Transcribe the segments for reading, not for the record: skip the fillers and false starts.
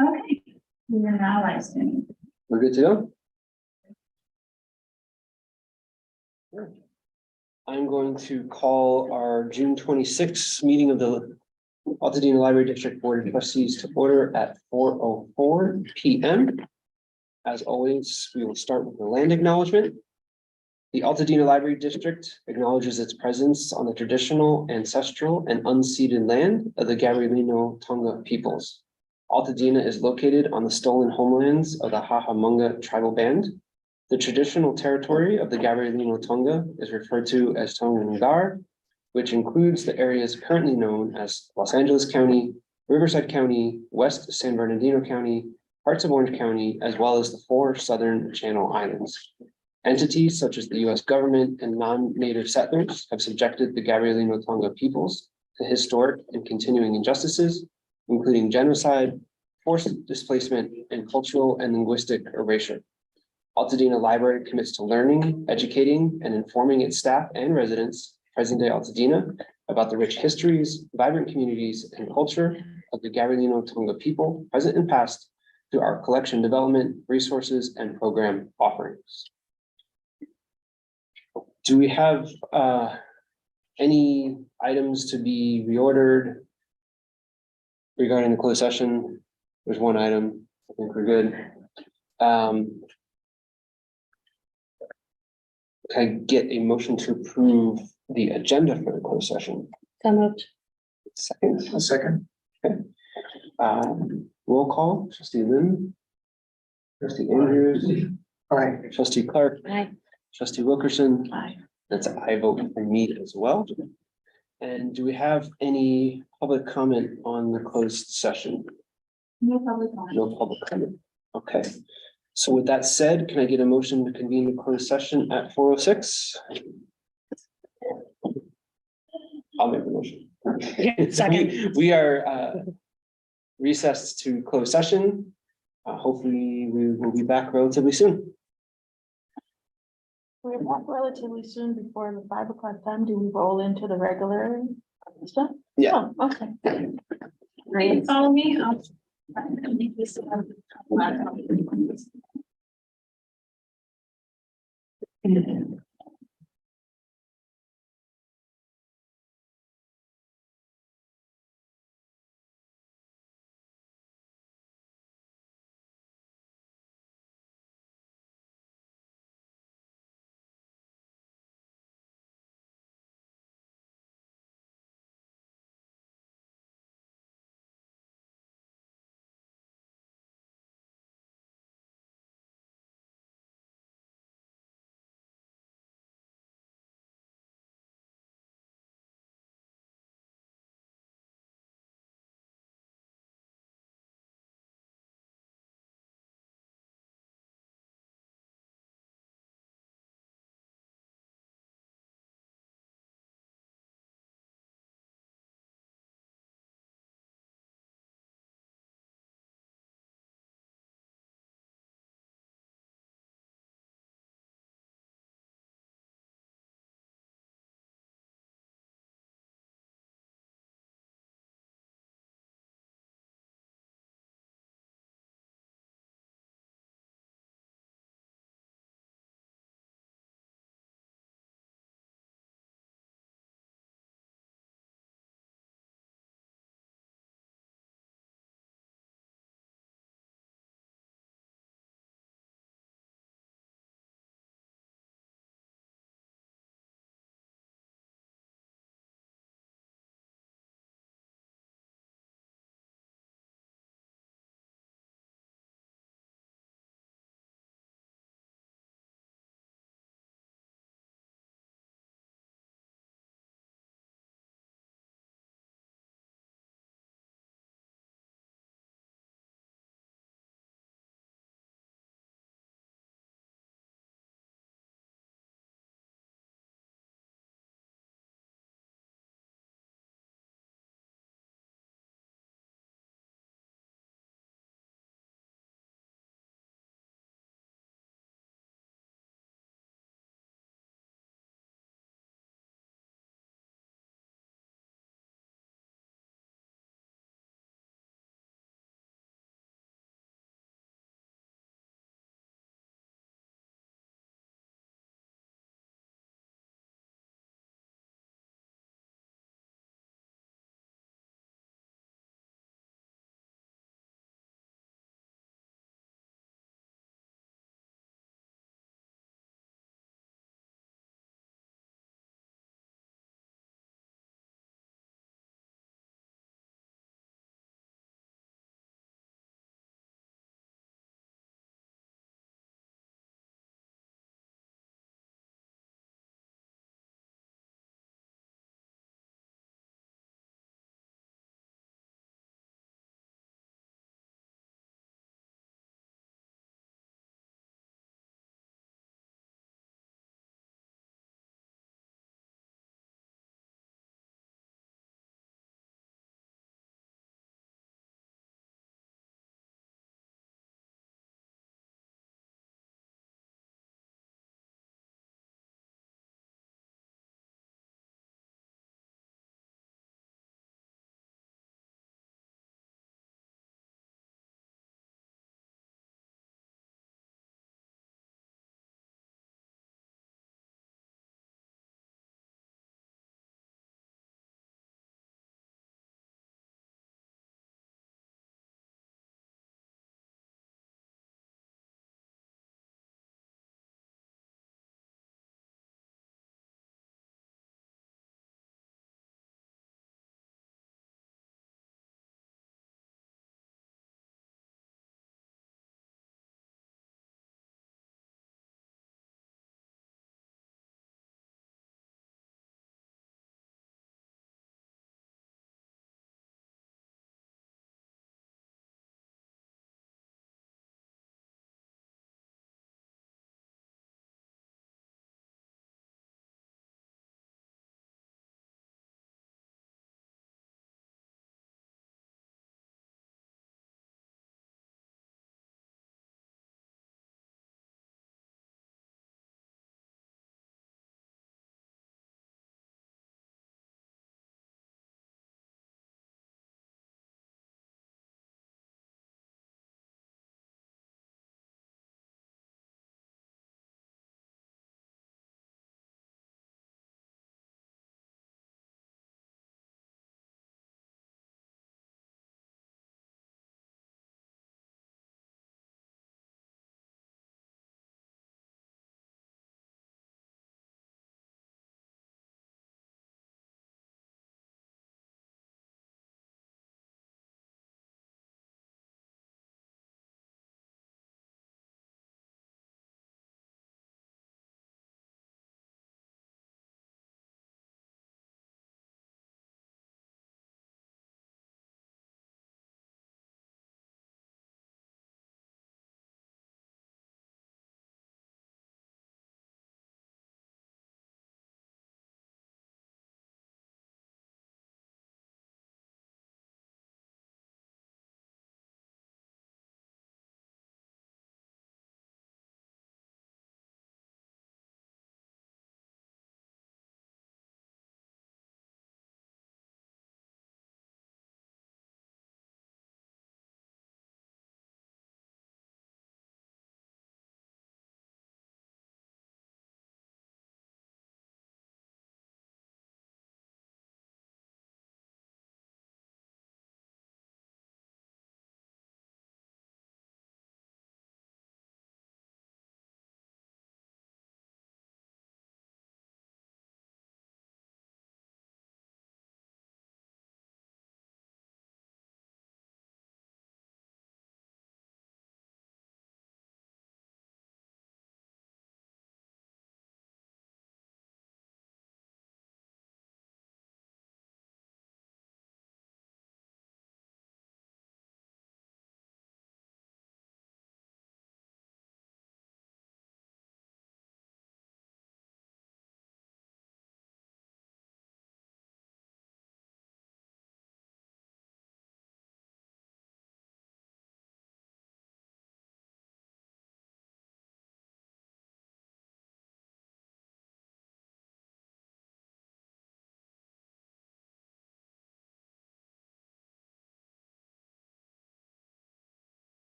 Okay, we are now licensed. We're good to go? I'm going to call our June 26th meeting of the Altadena Library District Board of Trustees to order at 4:04 p.m. As always, we will start with the land acknowledgement. The Altadena Library District acknowledges its presence on the traditional, ancestral, and unceded land of the Gabrielino Tonga peoples. Altadena is located on the stolen homelands of the Hahamunga tribal band. The traditional territory of the Gabrielino Tonga is referred to as Tonga, which includes the areas currently known as Los Angeles County, Riverside County, West San Bernardino County, parts of Orange County, as well as the 4 Southern Channel Islands. Entities such as the U.S. government and non-native settlers have subjected the Gabrielino Tonga peoples to historic and continuing injustices, including genocide, forced displacement, and cultural and linguistic erasure. Altadena Library commits to learning, educating, and informing its staff and residents, present-day Altadena, about the rich histories, vibrant communities, and culture of the Gabrielino Tonga people, present and past, through our collection development, resources, and program offerings. Do we have any items to be reordered regarding the closed session? There's one item. I think we're good. Can I get a motion to approve the agenda for the closed session? So moved. Second. A second. Okay. Roll call, Trustee Lynn. Trustee Andrews. Aye. Trustee Clark. Aye. Trustee Wilkerson. Aye. That's an I vote for me as well. And do we have any public comment on the closed session? No public comment. No public comment. Okay. So with that said, can I get a motion to convene the closed session at 4:06? I'll make the motion. Second. We are recessed to closed session. Hopefully we will be back relatively soon. We're back relatively soon before the 5 o'clock time. Do we roll into the regular stuff? Yeah. Oh, okay. Great. Follow me. I'll-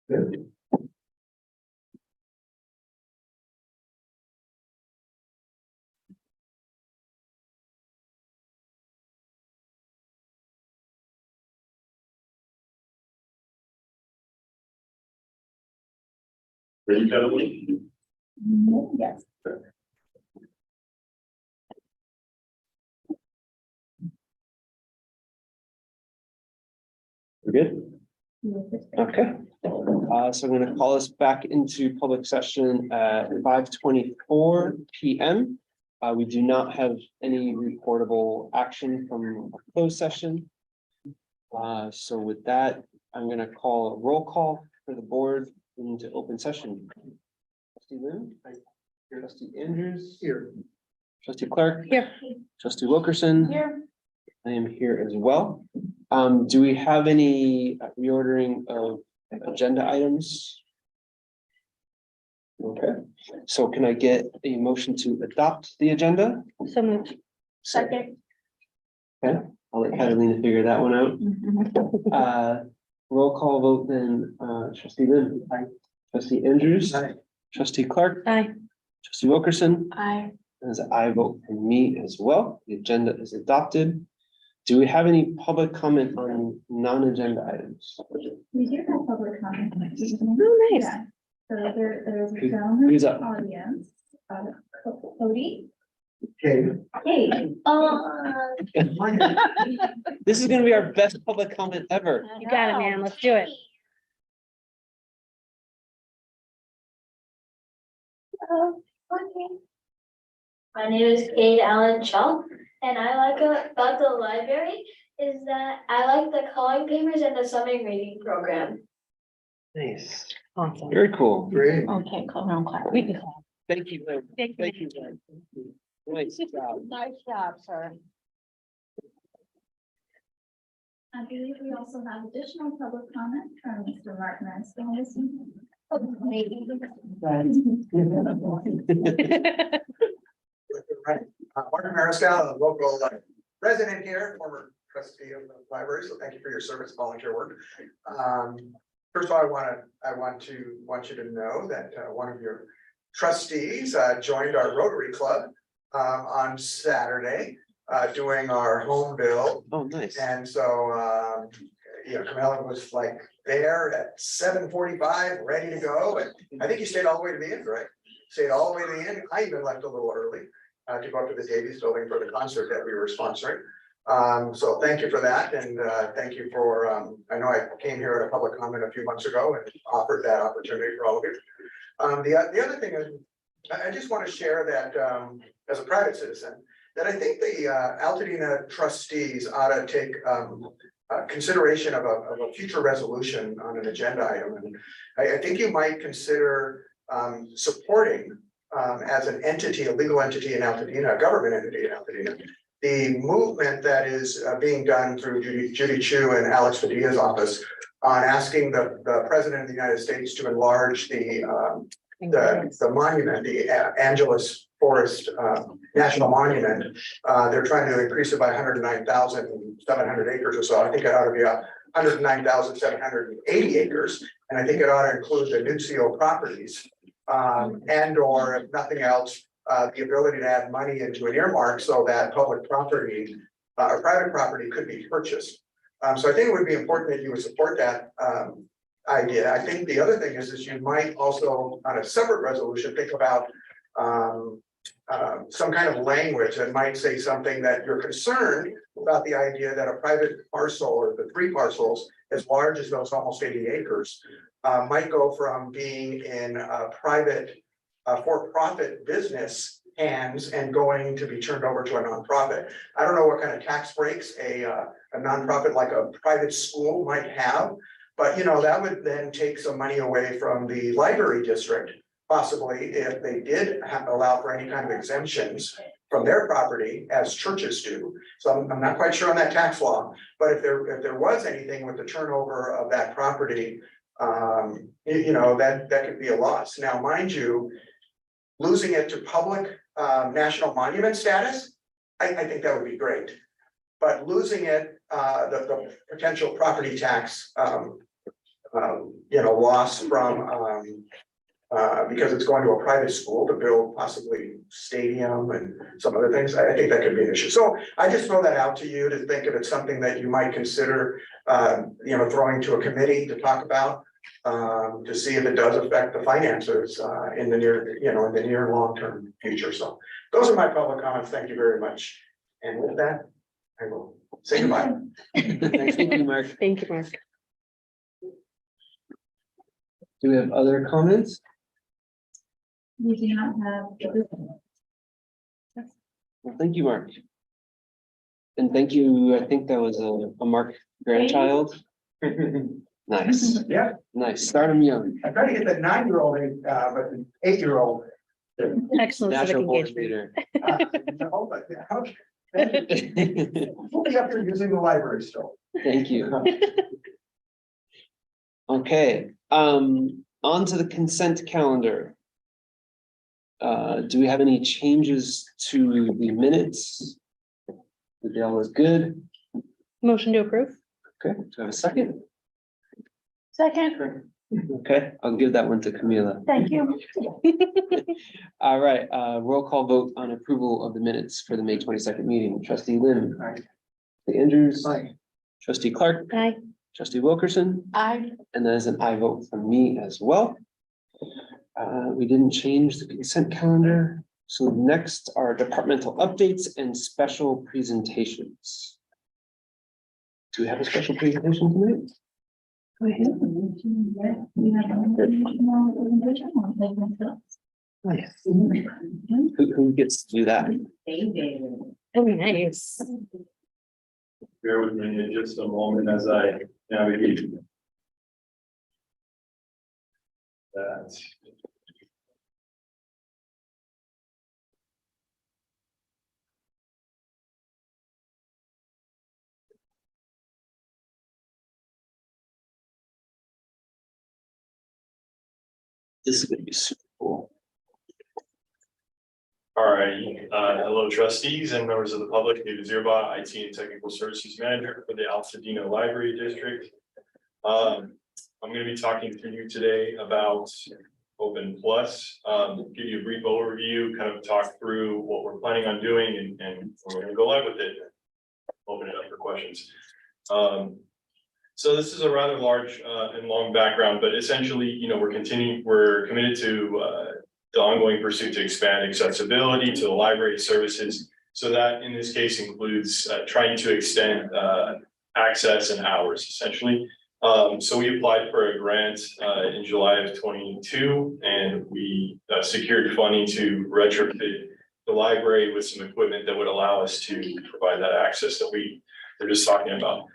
Yes. We're good? Okay. So I'm gonna call us back into public session at 5:24 PM. We do not have any reportable action from a closed session. So with that, I'm gonna call a roll call for the board into open session. Trustee Lynn? Trustee Andrews? Here. Trustee Clark? Here. Trustee Wilkerson? Here. I am here as well. Do we have any reordering of agenda items? Okay, so can I get a motion to adopt the agenda? So moved. Second. Okay, I'll let Catalina figure that one out. Roll call vote then, trustee Lynn. Aye. Trustee Andrews. Aye. Trustee Clark. Aye. Trustee Wilkerson. Aye. As I vote for me as well, the agenda is adopted. Do we have any public comment on non-agenda items? We do have public comment. Oh, nice. Yeah. So there's a Who's gentleman in up? the audience, Cody. Okay. Hey. This is gonna be our best public comment ever. You got it, man. Let's do it. Okay. My name is Kate Allen Chuck, and I like about the library is that I like the calling papers and the summer reading program. Nice, Awesome. very cool. Great. Okay, call around clap. We can clap. Thank you. Lynn. Thank Thank you. Lynn. Nice job. Nice job, sir. I believe we also have additional public comment from Mr. Martin Mansfield. Right. Martin Mariscal, a local resident here, former trustee of the library, so thank you for your service, volunteer work. First of all, I want you to know that one of your trustees joined our Rotary Club on Saturday, doing our home bill. Oh, nice. And so, Camilla was like there at 7:45, ready to go, and I think you stayed all the way to the end, right? Stayed all the way to the end. I even left a little early to go up to the Davies building for the concert that we were sponsoring. So thank you for that, and thank you for, I know I came here at a public comment a few months ago and offered that opportunity for all of you. The other thing is, I just want to share that as a private citizen, that I think the Altadena trustees ought to take consideration of a future resolution on an agenda item. And I think you might consider supporting as an entity, a legal entity in Altadena, a government entity in Altadena, the movement that is being done through Judy Chu and Alex Padilla's office on asking the President of the United States to enlarge the monument, the Angeles Forest National Monument. They're trying to increase it by 109,700 acres or so. I think it ought to be 109,780 acres. And I think it ought to include the Nucio properties. And or if nothing else, the ability to add money into an earmark so that public property or private property could be purchased. So I think it would be important that you would support that idea. I think the other thing is you might also, on a separate resolution, think about some kind of language that might say something that you're concerned about the idea that a private parcel or the 3 parcels as large as those almost 80 acres might go from being in a private for-profit business hands and going to be turned over to a nonprofit. I don't know what kind of tax breaks a nonprofit like a private school might have, but that would then take some money away from the library district, possibly if they did allow for any kind of exemptions from their property as churches do. So I'm not quite sure on that tax law, but if there was anything with the turnover of that property, that could be a loss. Now, mind you, losing it to public national monument status, I think that would be great. But losing it, the potential property tax loss from, because it's going to a private school to build possibly stadium and some other things. I think that could be an issue. So I just throw that out to you to think if it's something that you might consider, throwing to a committee to talk about, to see if it does affect the finances, in the near, in the near and long-term future. So those are my public comments. Thank you very much. And with that, I will say goodbye. Thank you, Mark. Thank you, Mark. Do we have other comments? We do not have. Well, thank you, Mark. And thank you, I think that was a Mark grandchild. Nice, Yeah, nice. Start him young. I tried to get that 9-year-old, but the 8-year-old. Excellent civic Natural born engagement. leader. We'll be up here using the library still. Thank you. Okay, on to the consent calendar. Do we have any changes to the minutes? The deal is good. Motion to approve. Okay, do I have a second? Second. Okay, I'll give that one to Camila. Thank you. All right, roll call vote on approval of the minutes for the May 22nd meeting. Trustee Lynn. Aye. Trustee Andrews. Trustee Clark. Aye. Trustee Wilkerson. Aye. And that is an aye vote from me as well. We didn't change the consent calendar. So next are departmental updates and special presentations. Do we have a special presentation tonight? We have an additional presentation on segment. Oh, yes. Who gets to do that? Oh, nice. Bear with me in just a moment as I navigate that. This is gonna be super cool. All right, hello trustees and members of the public. David Zierba, IT and Technical Services Manager for the Altadena Library District. I'm going to be talking to you today about Open Plus. Give you a brief overview, kind of talk through what we're planning on doing, and we're going to go live with it. Open it up for questions. So this is a rather large and long background, but essentially, we're committed to the ongoing pursuit to expand accessibility to the library services. So that in this case includes trying to extend access and hours essentially. So we applied for a grant in July of 22, and we secured funding to retrofit the library with some equipment that would allow us to provide that access that we were just talking about.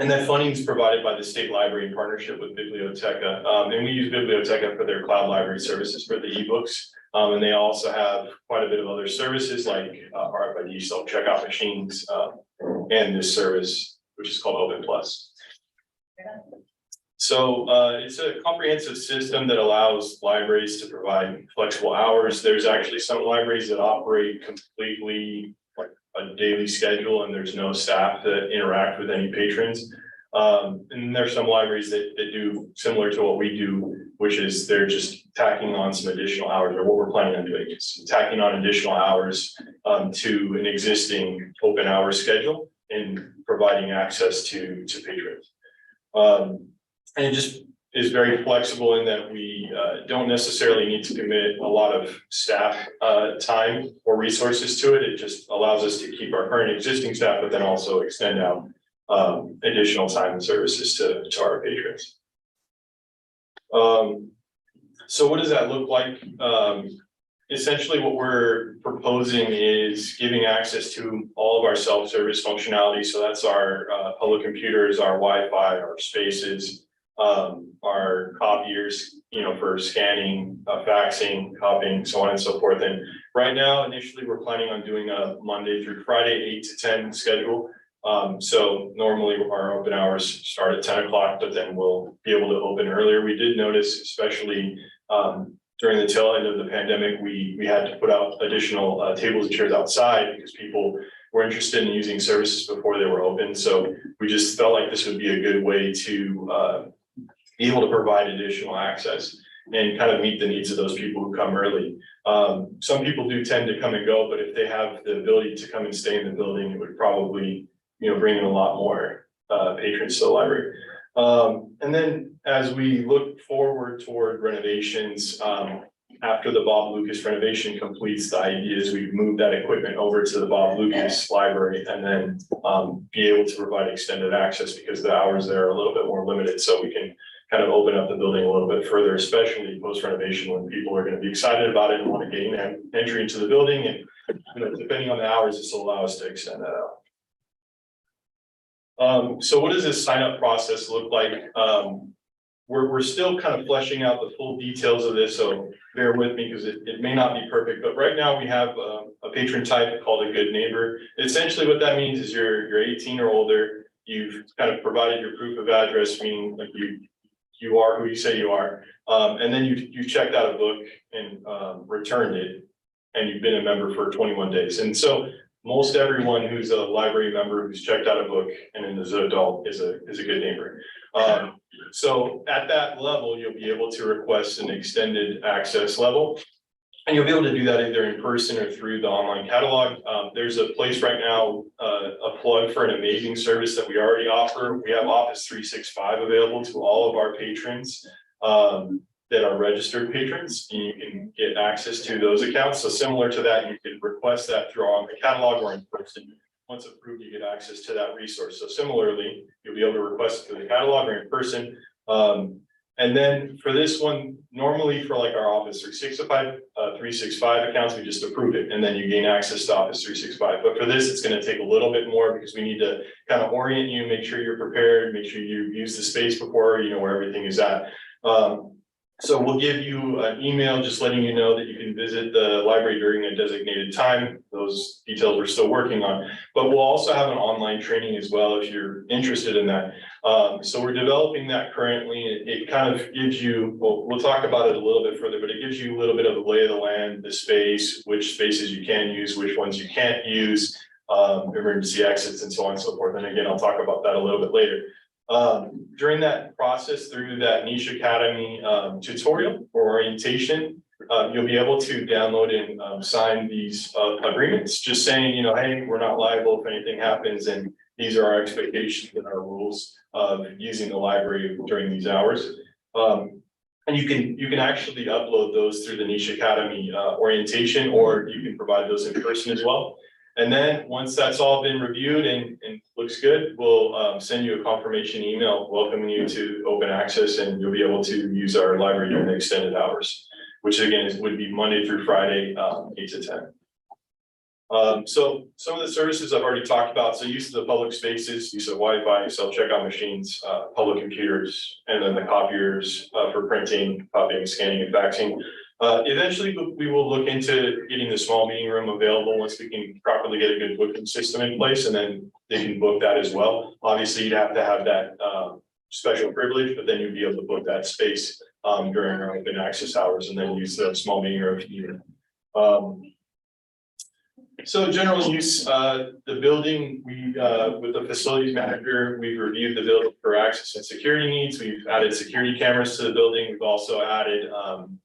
And that funding is provided by the state library in partnership with Biblioteca. And we use Biblioteca for their cloud library services for the ebooks. And they also have quite a bit of other services like RFID self-checkout machines and this service, which is called Open Plus. So it's a comprehensive system that allows libraries to provide flexible hours. There's actually some libraries that operate completely like a daily schedule and there's no staff that interact with any patrons. And there's some libraries that do similar to what we do, which is they're just tacking on some additional hours, or what we're planning on doing is tacking on additional hours to an existing open hour schedule and providing access to patrons. And it just is very flexible in that we don't necessarily need to commit a lot of staff time or resources to it. It just allows us to keep our current existing staff, but then also extend out additional time and services to our patrons. So what does that look like? Essentially what we're proposing is giving access to all of our self-service functionality. So that's our public computers, our Wi-Fi, our spaces, our copiers, for scanning, faxing, copying, so on and so forth. And right now, initially, we're planning on doing a Monday through Friday, 8 to 10 schedule. So normally our open hours start at 10 o'clock, but then we'll be able to open earlier. We did notice, especially during the tail end of the pandemic, we had to put out additional tables and chairs outside because people were interested in using services before they were open. So we just felt like this would be a good way to be able to provide additional access and kind of meet the needs of those people who come early. Some people do tend to come and go, but if they have the ability to come and stay in the building, it would probably, bring in a lot more patrons to the library. And then as we look forward toward renovations, after the Bob Lucas renovation completes, the idea is we move that equipment over to the Bob Lucas library and then be able to provide extended access because the hours there are a little bit more limited. So we can kind of open up the building a little bit further, especially post renovation when people are going to be excited about it and want to gain entry into the building. And depending on the hours, this will allow us to extend that out. So what does this sign up process look like? We're still kind of fleshing out the full details of this, so bear with me because it may not be perfect, but right now we have a patron type called a good neighbor. Essentially what that means is you're 18 or older, you've kind of provided your proof of address, meaning like you are who you say you are, and then you checked out a book and returned it, and you've been a member for 21 days. And so most everyone who's a library member who's checked out a book and is an adult is a good neighbor. So at that level, you'll be able to request an extended access level. And you'll be able to do that either in person or through the online catalog. There's a place right now, a plug for an amazing service that we already offer. We have Office 365 available to all of our patrons that are registered patrons. And you can get access to those accounts. So similar to that, you can request that through our catalog or in person. Once approved, you get access to that resource. So similarly, you'll be able to request it through the catalog or in person. And then for this one, normally for like our Office 365 accounts, we just approve it and then you gain access to Office 365. But for this, it's going to take a little bit more because we need to kind of orient you, make sure you're prepared, make sure you use the space before you know where everything is at. So we'll give you an email just letting you know that you can visit the library during a designated time. Those details we're still working on, but we'll also have an online training as well if you're interested in that. So we're developing that currently. It kind of gives you, we'll talk about it a little bit further, but it gives you a little bit of the lay of the land, the space, which spaces you can use, which ones you can't use, emergency exits and so on and so forth. And again, I'll talk about that a little bit later. During that process, through that Niche Academy tutorial or orientation, you'll be able to download and sign these agreements, just saying, hey, we're not liable if anything happens, and these are our expectations and our rules of using the library during these hours. And you can actually upload those through the Niche Academy orientation, or you can provide those in person as well. And then once that's all been reviewed and looks good, we'll send you a confirmation email welcoming you to open access, and you'll be able to use our library during the extended hours, which again would be Monday through Friday, 8 to 10. So some of the services I've already talked about. So use of the public spaces, use of Wi-Fi, self-checkout machines, public computers, and then the copiers for printing, copying, scanning, and faxing. Eventually, we will look into getting the small meeting room available once we can properly get a good booking system in place, and then they can book that as well. Obviously, you'd have to have that special privilege, but then you'd be able to book that space during our open access hours, and then use the small meeting room if needed. So general use, the building, we with the facilities manager, we've reviewed the building for access and security needs. We've added security cameras to the building. We've also added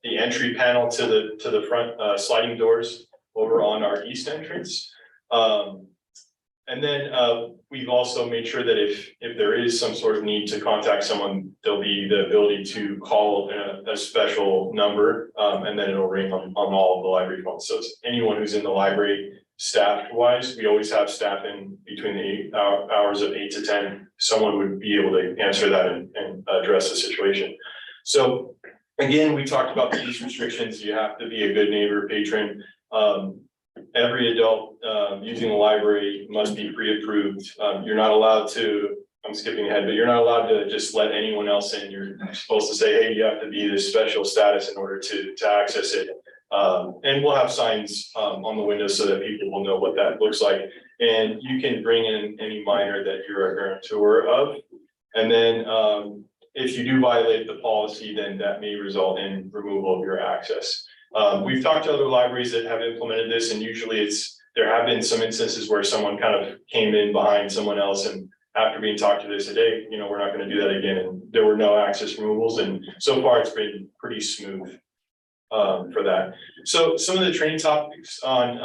the entry panel to the front sliding doors over on our east entrance. And then we've also made sure that if there is some sort of need to contact someone, there'll be the ability to call a special number, and then it'll ring on all of the library phones. So anyone who's in the library, staff wise, we always have staff in between the hours of 8 to 10. Someone would be able to answer that and address the situation. So again, we talked about these restrictions. You have to be a good neighbor, patron. Every adult using the library must be pre-approved. You're not allowed to, I'm skipping ahead, but you're not allowed to just let anyone else in. You're supposed to say, hey, you have to be this special status in order to access it. And we'll have signs on the windows so that people will know what that looks like. And you can bring in any minor that you're a guarantor of. And then if you do violate the policy, then that may result in removal of your access. We've talked to other libraries that have implemented this, and usually there have been some instances where someone kind of came in behind someone else and after being talked to this today, we're not gonna do that again, and there were no access removals, and so far it's been pretty smooth. For that. So some of the training topics on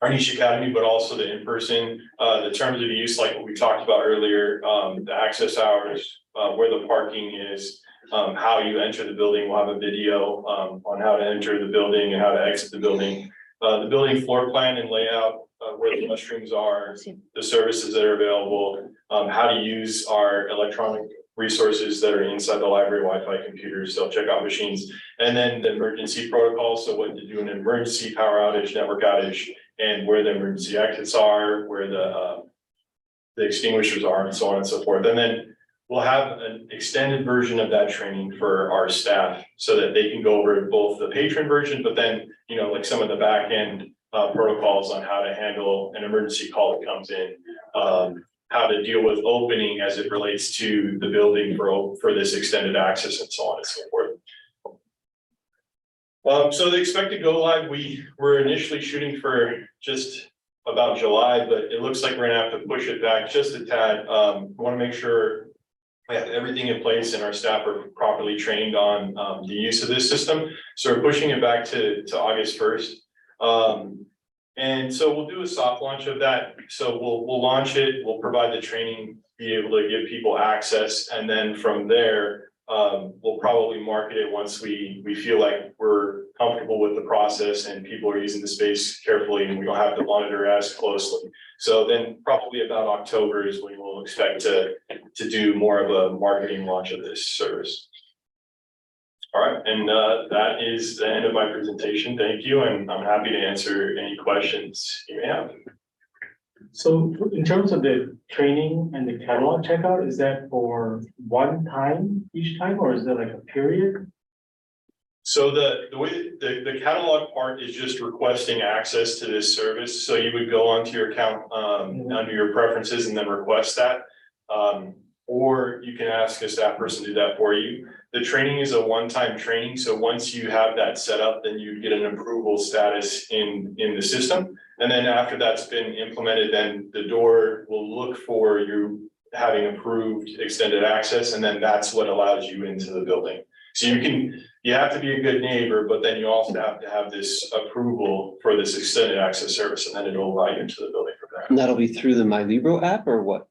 our niche academy, but also the in-person, the terms of use, like what we talked about earlier, the access hours, where the parking is, how you enter the building. We'll have a video on how to enter the building and how to exit the building. The building floor plan and layout, where the restrooms are, the services that are available, how to use our electronic resources that are inside the library, Wi-Fi computers, self-checkout machines, and then the emergency protocols. So what to do in an emergency power outage, network outage, and where the emergency exits are, where the extinguishers are, and so on and so forth. And then we'll have an extended version of that training for our staff so that they can go over both the patron version, but then, like some of the back end protocols on how to handle an emergency call that comes in, how to deal with opening as it relates to the building for this extended access and so on and so forth. So the expected go live, we were initially shooting for just about July, but it looks like we're gonna have to push it back just a tad. We want to make sure we have everything in place and our staff are properly trained on the use of this system. So we're pushing it back to August 1st. And so we'll do a soft launch of that. So we'll launch it, we'll provide the training, be able to give people access, and then from there, we'll probably market it once we feel like we're comfortable with the process and people are using the space carefully and we don't have to monitor as closely. So then probably about October is when we'll expect to do more of a marketing launch of this service. All right, and that is the end of my presentation. Thank you, and I'm happy to answer any questions you may have. So in terms of the training and the catalog checkout, is that for one time each time, or is there like a period? So the way the catalog part is just requesting access to this service. So you would go onto your account under your preferences and then request that. Or you can ask a staff person to do that for you. The training is a one-time training. So once you have that set up, then you get an approval status in the system. And then after that's been implemented, then the door will look for you having approved extended access. And then that's what allows you into the building. So you have to be a good neighbor, but then you also have to have this approval for this extended access service, and then it'll allow you into the building from there. And that'll be through the MyLibro app or what?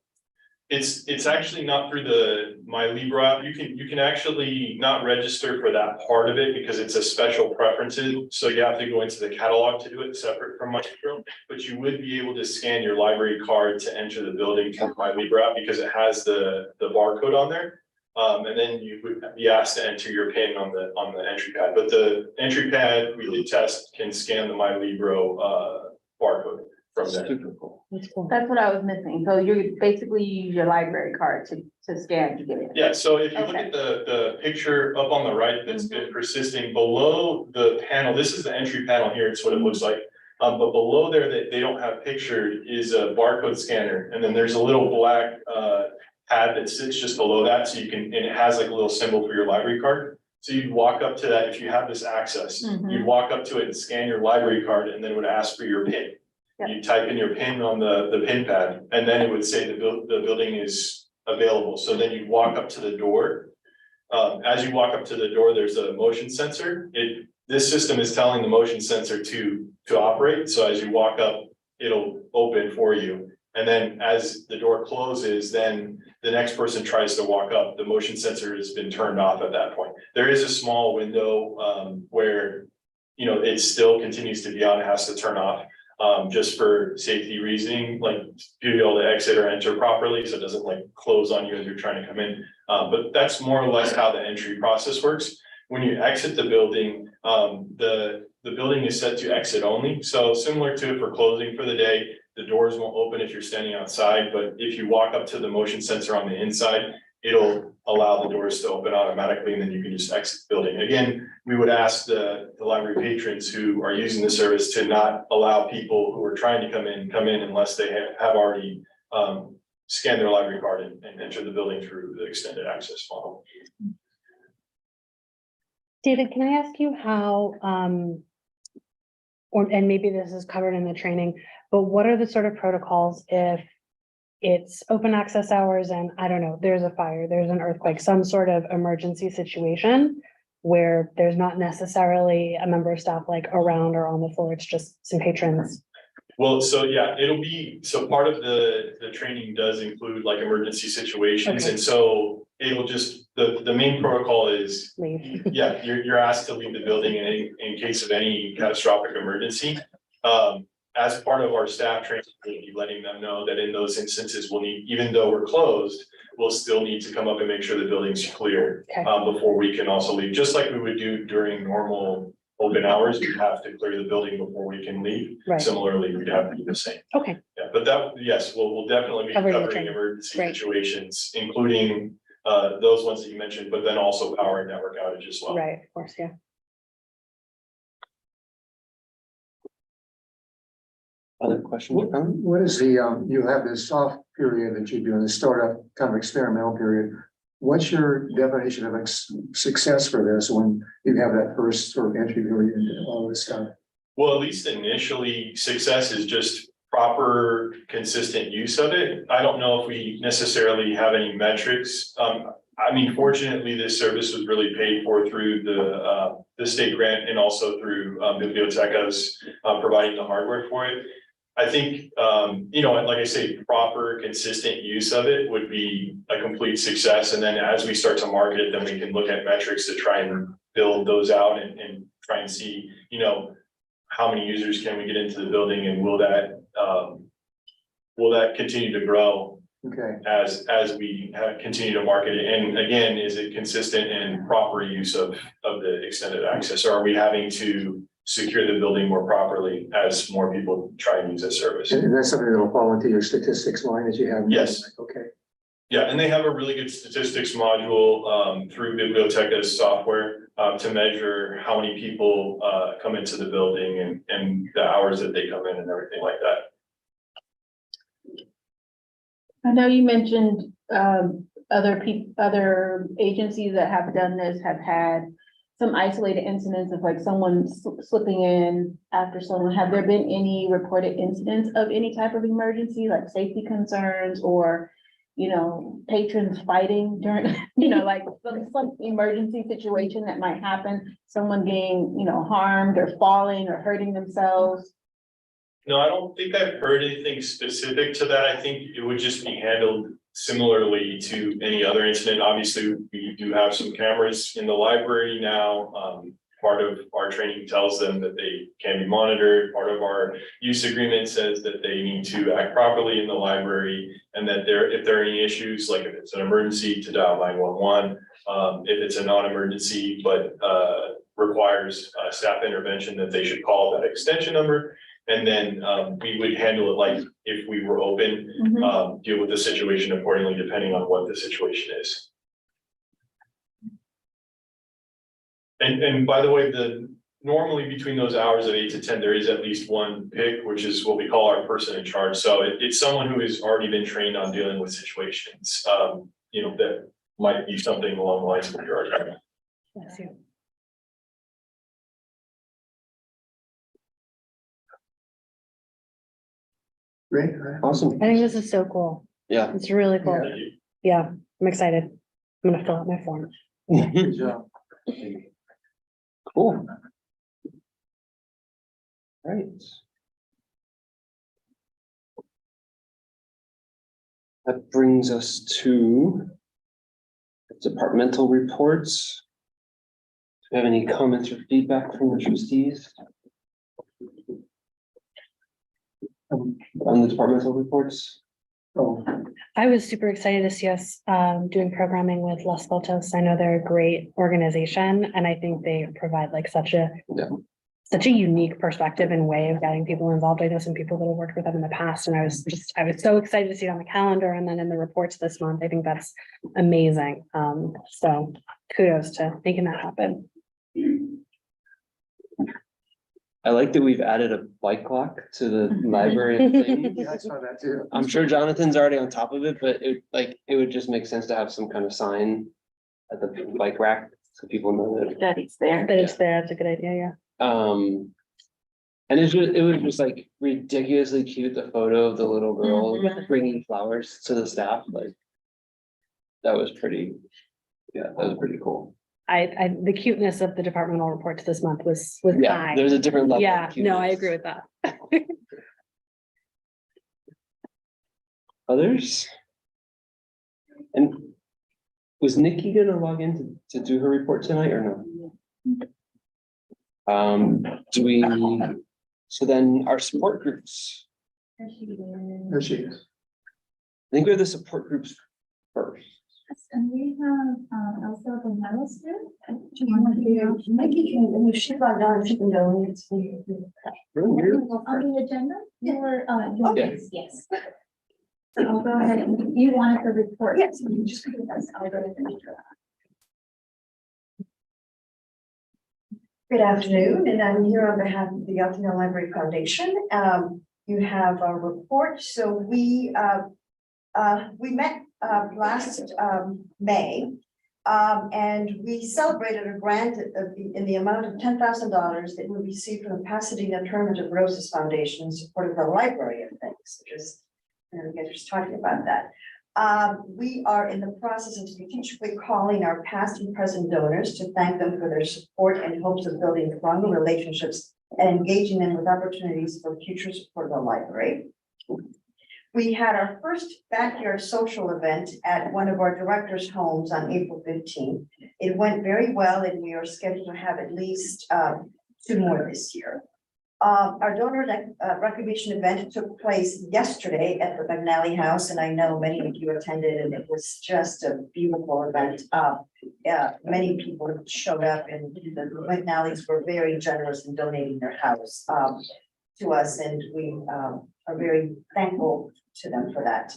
It's actually not through the MyLibro app. You can actually not register for that part of it because it's a special preferences. So you have to go into the catalog to do it separate from MyLibro, but you would be able to scan your library card to enter the building through MyLibro app because it has the barcode on there. And then you would be asked to enter your PIN on the entry pad, but the entry pad we did test can scan the MyLibro barcode from there. Super cool. That's what I was missing. So you basically use your library card to scan to get in. Yeah, so if you look at the picture up on the right that's been persisting below the panel, this is the entry panel here, it's what it looks like. But below there that they don't have pictured is a barcode scanner, and then there's a little black pad that sits just below that, so you can, and it has like a little symbol for your library card. So you'd walk up to that if you have this access, you'd walk up to it and scan your library card, and then it would ask for your PIN. You type in your PIN on the PIN pad, and then it would say the building is available. So then you walk up to the door. As you walk up to the door, there's a motion sensor. This system is telling the motion sensor to operate. So as you walk up, it'll open for you. And then as the door closes, then the next person tries to walk up, the motion sensor has been turned off at that point. There is a small window where, it still continues to be on, it has to turn off. Just for safety reasoning, like to be able to exit or enter properly, so it doesn't like close on you as you're trying to come in. But that's more or less how the entry process works. When you exit the building, the building is set to exit only. So similar to for closing for the day, the doors won't open if you're standing outside, but if you walk up to the motion sensor on the inside, it'll allow the doors to open automatically, and then you can just exit the building. Again, we would ask the library patrons who are using the service to not allow people who are trying to come in unless they have already scanned their library card and enter the building through the extended access model. David, can I ask you how, and maybe this is covered in the training, but what are the sort of protocols if it's open access hours and I don't know, there's a fire, there's an earthquake, some sort of emergency situation where there's not necessarily a member of staff like around or on the floor, it's just some patrons. Well, so yeah, so part of the training does include like emergency situations, Okay. and so it'll just, the main protocol is, Leave. yeah, you're asked to leave the building in case of any catastrophic emergency. As part of our staff training, we'll be letting them know that in those instances, we'll need, even though we're closed, we'll still need to come up and make sure the building's clear. Okay. Before we can also leave, just like we would do during normal open hours, we have to clear the building before we can leave. Right. Similarly, we'd have to do the same. Okay, Yeah, but that, yes, we'll definitely be Covering the covering training. emergency Great. situations, including those ones that you mentioned, but then also power and network outage as well. right, of course, yeah. Other questions or comments? What is the, you have this soft period that you do in the startup kind of experimental period. What's your definition of success for this when you have that first sort of entry period into all this stuff? Well, at least initially, success is just proper, consistent use of it. I don't know if we necessarily have any metrics. I mean, fortunately, this service was really paid for through the state grant and also through Bibliotecas providing the hardware for it. I think, you know, like I say, proper, consistent use of it would be a complete success. And then as we start to market it, then we can look at metrics to try and build those out and try and see, you know, how many users can we get into the building and will that continue to grow Okay, as we continue to market it? And again, is it consistent and proper use of the extended access? Or are we having to secure the building more properly as more people try and use that service? and that's something that'll fall into your statistics line that you have? Yes. Okay, Yeah, and they have a really good statistics module through Biblioteca's software to measure how many people come into the building and the hours that they come in and everything like that. I know you mentioned, other agencies that have done this have had some isolated incidents of like someone slipping in after someone. Have there been any reported incidents of any type of emergency, like safety concerns or, you know, patrons fighting during, you know, like some emergency situation that might happen, someone being, you know, harmed or falling or hurting themselves? No, I don't think I've heard anything specific to that. I think it would just be handled similarly to any other incident. Obviously, we do have some cameras in the library now. Part of our training tells them that they can be monitored. Part of our use agreement says that they need to act properly in the library and that if there are any issues, like if it's an emergency, to dial 911. If it's a non-emergency, but requires staff intervention, that they should call that extension number. And then we would handle it like if we were open, deal with the situation accordingly, depending on what the situation is. And by the way, normally between those hours of 8 to 10, there is at least one pick, which is what we call our person in charge. So it's someone who has already been trained on dealing with situations, you know, that might be something along the lines of what you're arguing. Bless you. great. Awesome. I think this is so cool. Yeah. It's really cool. Thank you. Yeah, I'm excited. I'm gonna fill out my form. Good job. Cool. Right. That brings us to departmental reports. Do you have any comments or feedback from the trustees? On the departmental reports? Oh, I was super excited to see us doing programming with Los Voltos. I know they're a great organization and I think they provide like such a unique perspective and way of getting people involved. I know some people that have worked with them in the past and I was so excited to see it on the calendar and then in the reports this month. I think that's amazing. So kudos to making that happen. I like that we've added a bike lock to the library of things. yeah, I saw that too. I'm sure Jonathan's already on top of it, but it would just make sense to have some kind of sign at the bike rack so people know that. That it's there. That it's there. That's a good idea, yeah. And it was just like ridiculously cute, the photo of the little girl Mhm. bringing flowers to the staff, like. That was pretty, yeah, that was pretty cool. The cuteness of the departmental reports this month was Yeah, high. there's a different level. of Yeah, no, I cuteness. agree with that. Others? And was Nikki gonna log in to do her report tonight or no? Do we, so then our support groups, There she is. I think we're the support groups first. And we have, also the medal student. Do you want to do? She got down, she can go. Really weird. On the agenda? Or, Yes. yes. So I'll go ahead and you wanted the report. Yes. You just put this, I'll go ahead and do that. Good afternoon, and I'm here on behalf of the Altadena Library Foundation. You have a report. So we met last May, and we celebrated a grant in the amount of $10,000 that we received from the Pasadena Tournament of Roses Foundation in support of the library of things, which is, we're just talking about that. We are in the process of strategically calling our past and present donors to thank them for their support and hopes of building stronger relationships and engaging them with opportunities for future support of the library. We had our first backyard social event at one of our directors' homes on April 15th. It went very well, and we are scheduled to have at least 2 more this year. Our donor recognition event took place yesterday at the McNally House, and I know many of you attended, and it was just a beautiful event. Many people showed up, and the McNallys were very generous in donating their house to us, and we are very thankful to them for that.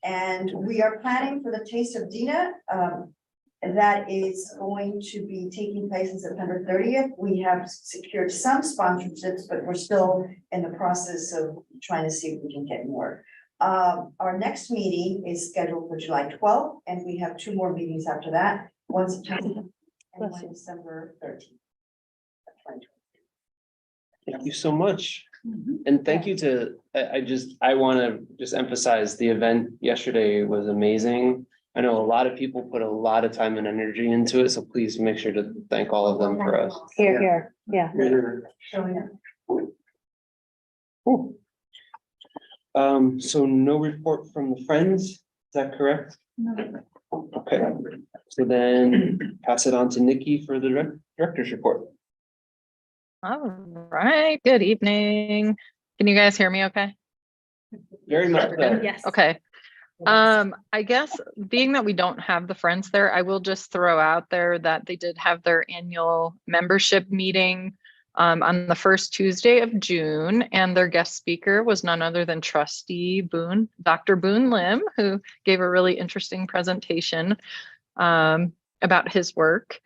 And we are planning for the Taste of Dina. That is going to be taking place on September 30th. We have secured some sponsorships, but we're still in the process of trying to see if we can get more. Our next meeting is scheduled for July 12th, and we have 2 more meetings after that, one September and one December 13th. Thank you so much. And thank you to, I want to just emphasize the event yesterday was amazing. I know a lot of people put a lot of time and energy into it, so please make sure to thank all of them for us. Here, yeah. Showing up. Cool. So no report from the Friends, is that correct? Okay, so then pass it on to Nikki for the director's report. All right, good evening. Can you guys hear me okay? Very much so. Yes. Okay. I guess being that we don't have the Friends there, I will just throw out there that they did have their annual membership meeting on the first Tuesday of June, and their guest speaker was none other than Trustee Boone, Dr. Boone Lim, who gave a really interesting presentation about his work.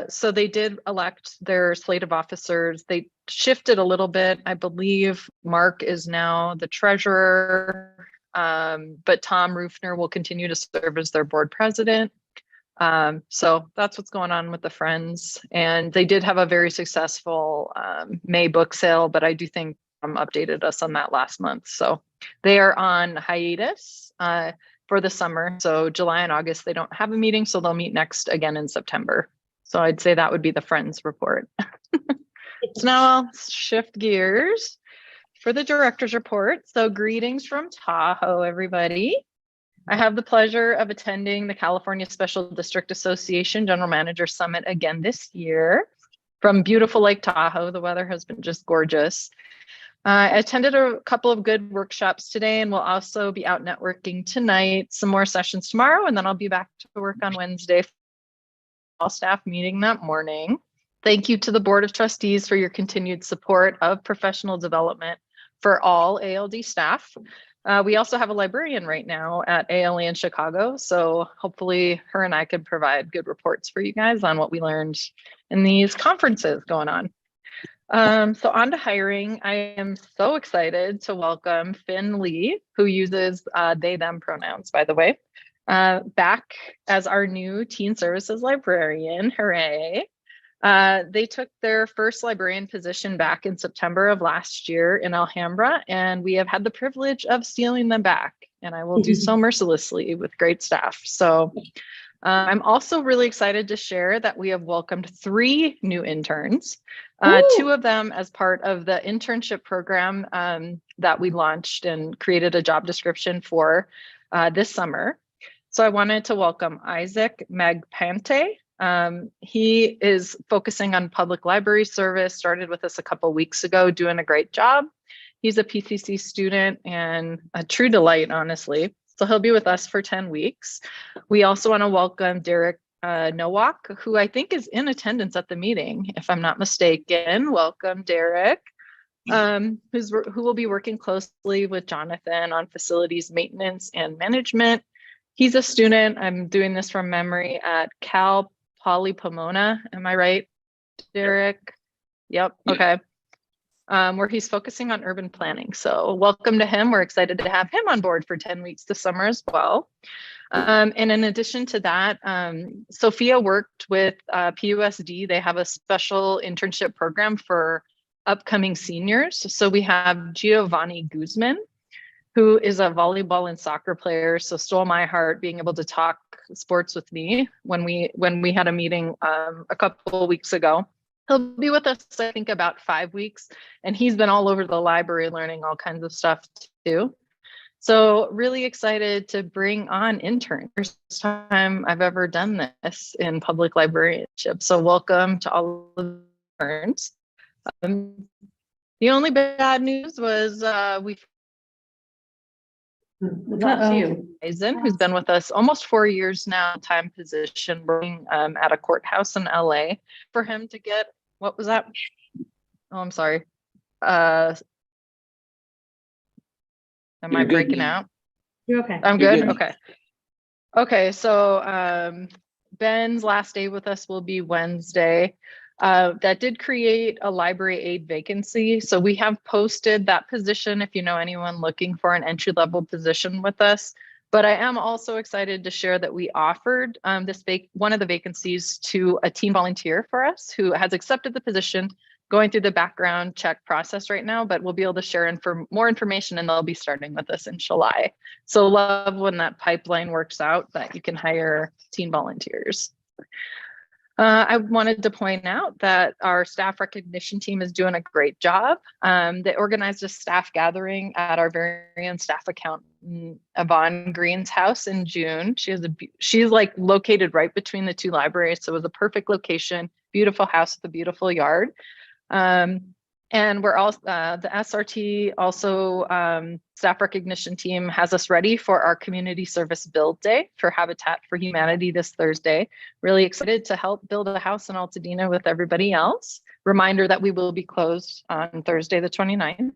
So they did elect their slate of officers. They shifted a little bit. I believe Mark is now the treasurer, but Tom Rufner will continue to serve as their board president. So that's what's going on with the Friends. And they did have a very successful May book sale, but I do think updated us on that last month. So they are on hiatus for the summer. So July and August, they don't have a meeting, so they'll meet next again in September. So I'd say that would be the Friends report. So now I'll shift gears for the director's report. So greetings from Tahoe, everybody. I have the pleasure of attending the California Special District Association General Manager Summit again this year from beautiful Lake Tahoe. The weather has been just gorgeous. I attended a couple of good workshops today, and we'll also be out networking tonight, some more sessions tomorrow, and then I'll be back to work on Wednesday. All staff meeting that morning. Thank you to the Board of Trustees for your continued support of professional development for all ALD staff. We also have a librarian right now at ALE in Chicago, so hopefully her and I could provide good reports for you guys on what we learned in these conferences going on. So on to hiring. I am so excited to welcome Finn Lee, who uses they, them pronouns, by the way, back as our new teen services librarian. Hooray. They took their first librarian position back in September of last year in Alhambra, and we have had the privilege of stealing them back. And I will do so mercilessly with great staff. So I'm also really excited to share that we have welcomed 3 new interns, 2 of them as part of the internship program that we launched and created a job description for this summer. So I wanted to welcome Isaac Magpante. He is focusing on public library service, started with us a couple weeks ago, doing a great job. He's a PCC student and a true delight, honestly. So he'll be with us for 10 weeks. We also want to welcome Derek Nowak, who I think is in attendance at the meeting, if I'm not mistaken. Welcome, Derek, who will be working closely with Jonathan on facilities maintenance and management. He's a student, I'm doing this from memory, at Cal Poly Pomona. Am I right, Derek? Yep. Okay. Where he's focusing on urban planning. So welcome to him. We're excited to have him on board for 10 weeks this summer as well. And in addition to that, Sophia worked with PUSD. They have a special internship program for upcoming seniors. So we have Giovanni Guzman, who is a volleyball and soccer player. So stole my heart being able to talk sports with me when we had a meeting a couple of weeks ago. He'll be with us, I think, about 5 weeks, and he's been all over the library learning all kinds of stuff too. So really excited to bring on interns. First time I've ever done this in public librarianship. So welcome to all of the interns. The only bad news was Aizen, who's been with us almost 4 years now, time position, working at a courthouse in LA. For him to get, what was that? Oh, I'm sorry. Am I breaking out? You're okay. I'm You're good. good. Okay. Okay. So Ben's last day with us will be Wednesday. That did create a library aide vacancy. So we have posted that position if you know anyone looking for an entry-level position with us. But I am also excited to share that we offered one of the vacancies to a teen volunteer for us who has accepted the position, going through the background check process right now, but we'll be able to share more information, and they'll be starting with us in July. So love when that pipeline works out that you can hire teen volunteers. I wanted to point out that our staff recognition team is doing a great job. They organized a staff gathering at our very own staff accountant, Yvonne Green's house in June. She's like located right between the 2 libraries. So it was a perfect location, beautiful house with a beautiful yard. And we're also, the SRT also, staff recognition team has us ready for our community service build day for Habitat for Humanity this Thursday. Really excited to help build a house in Altadena with everybody else. Reminder that we will be closed on Thursday, the 29th.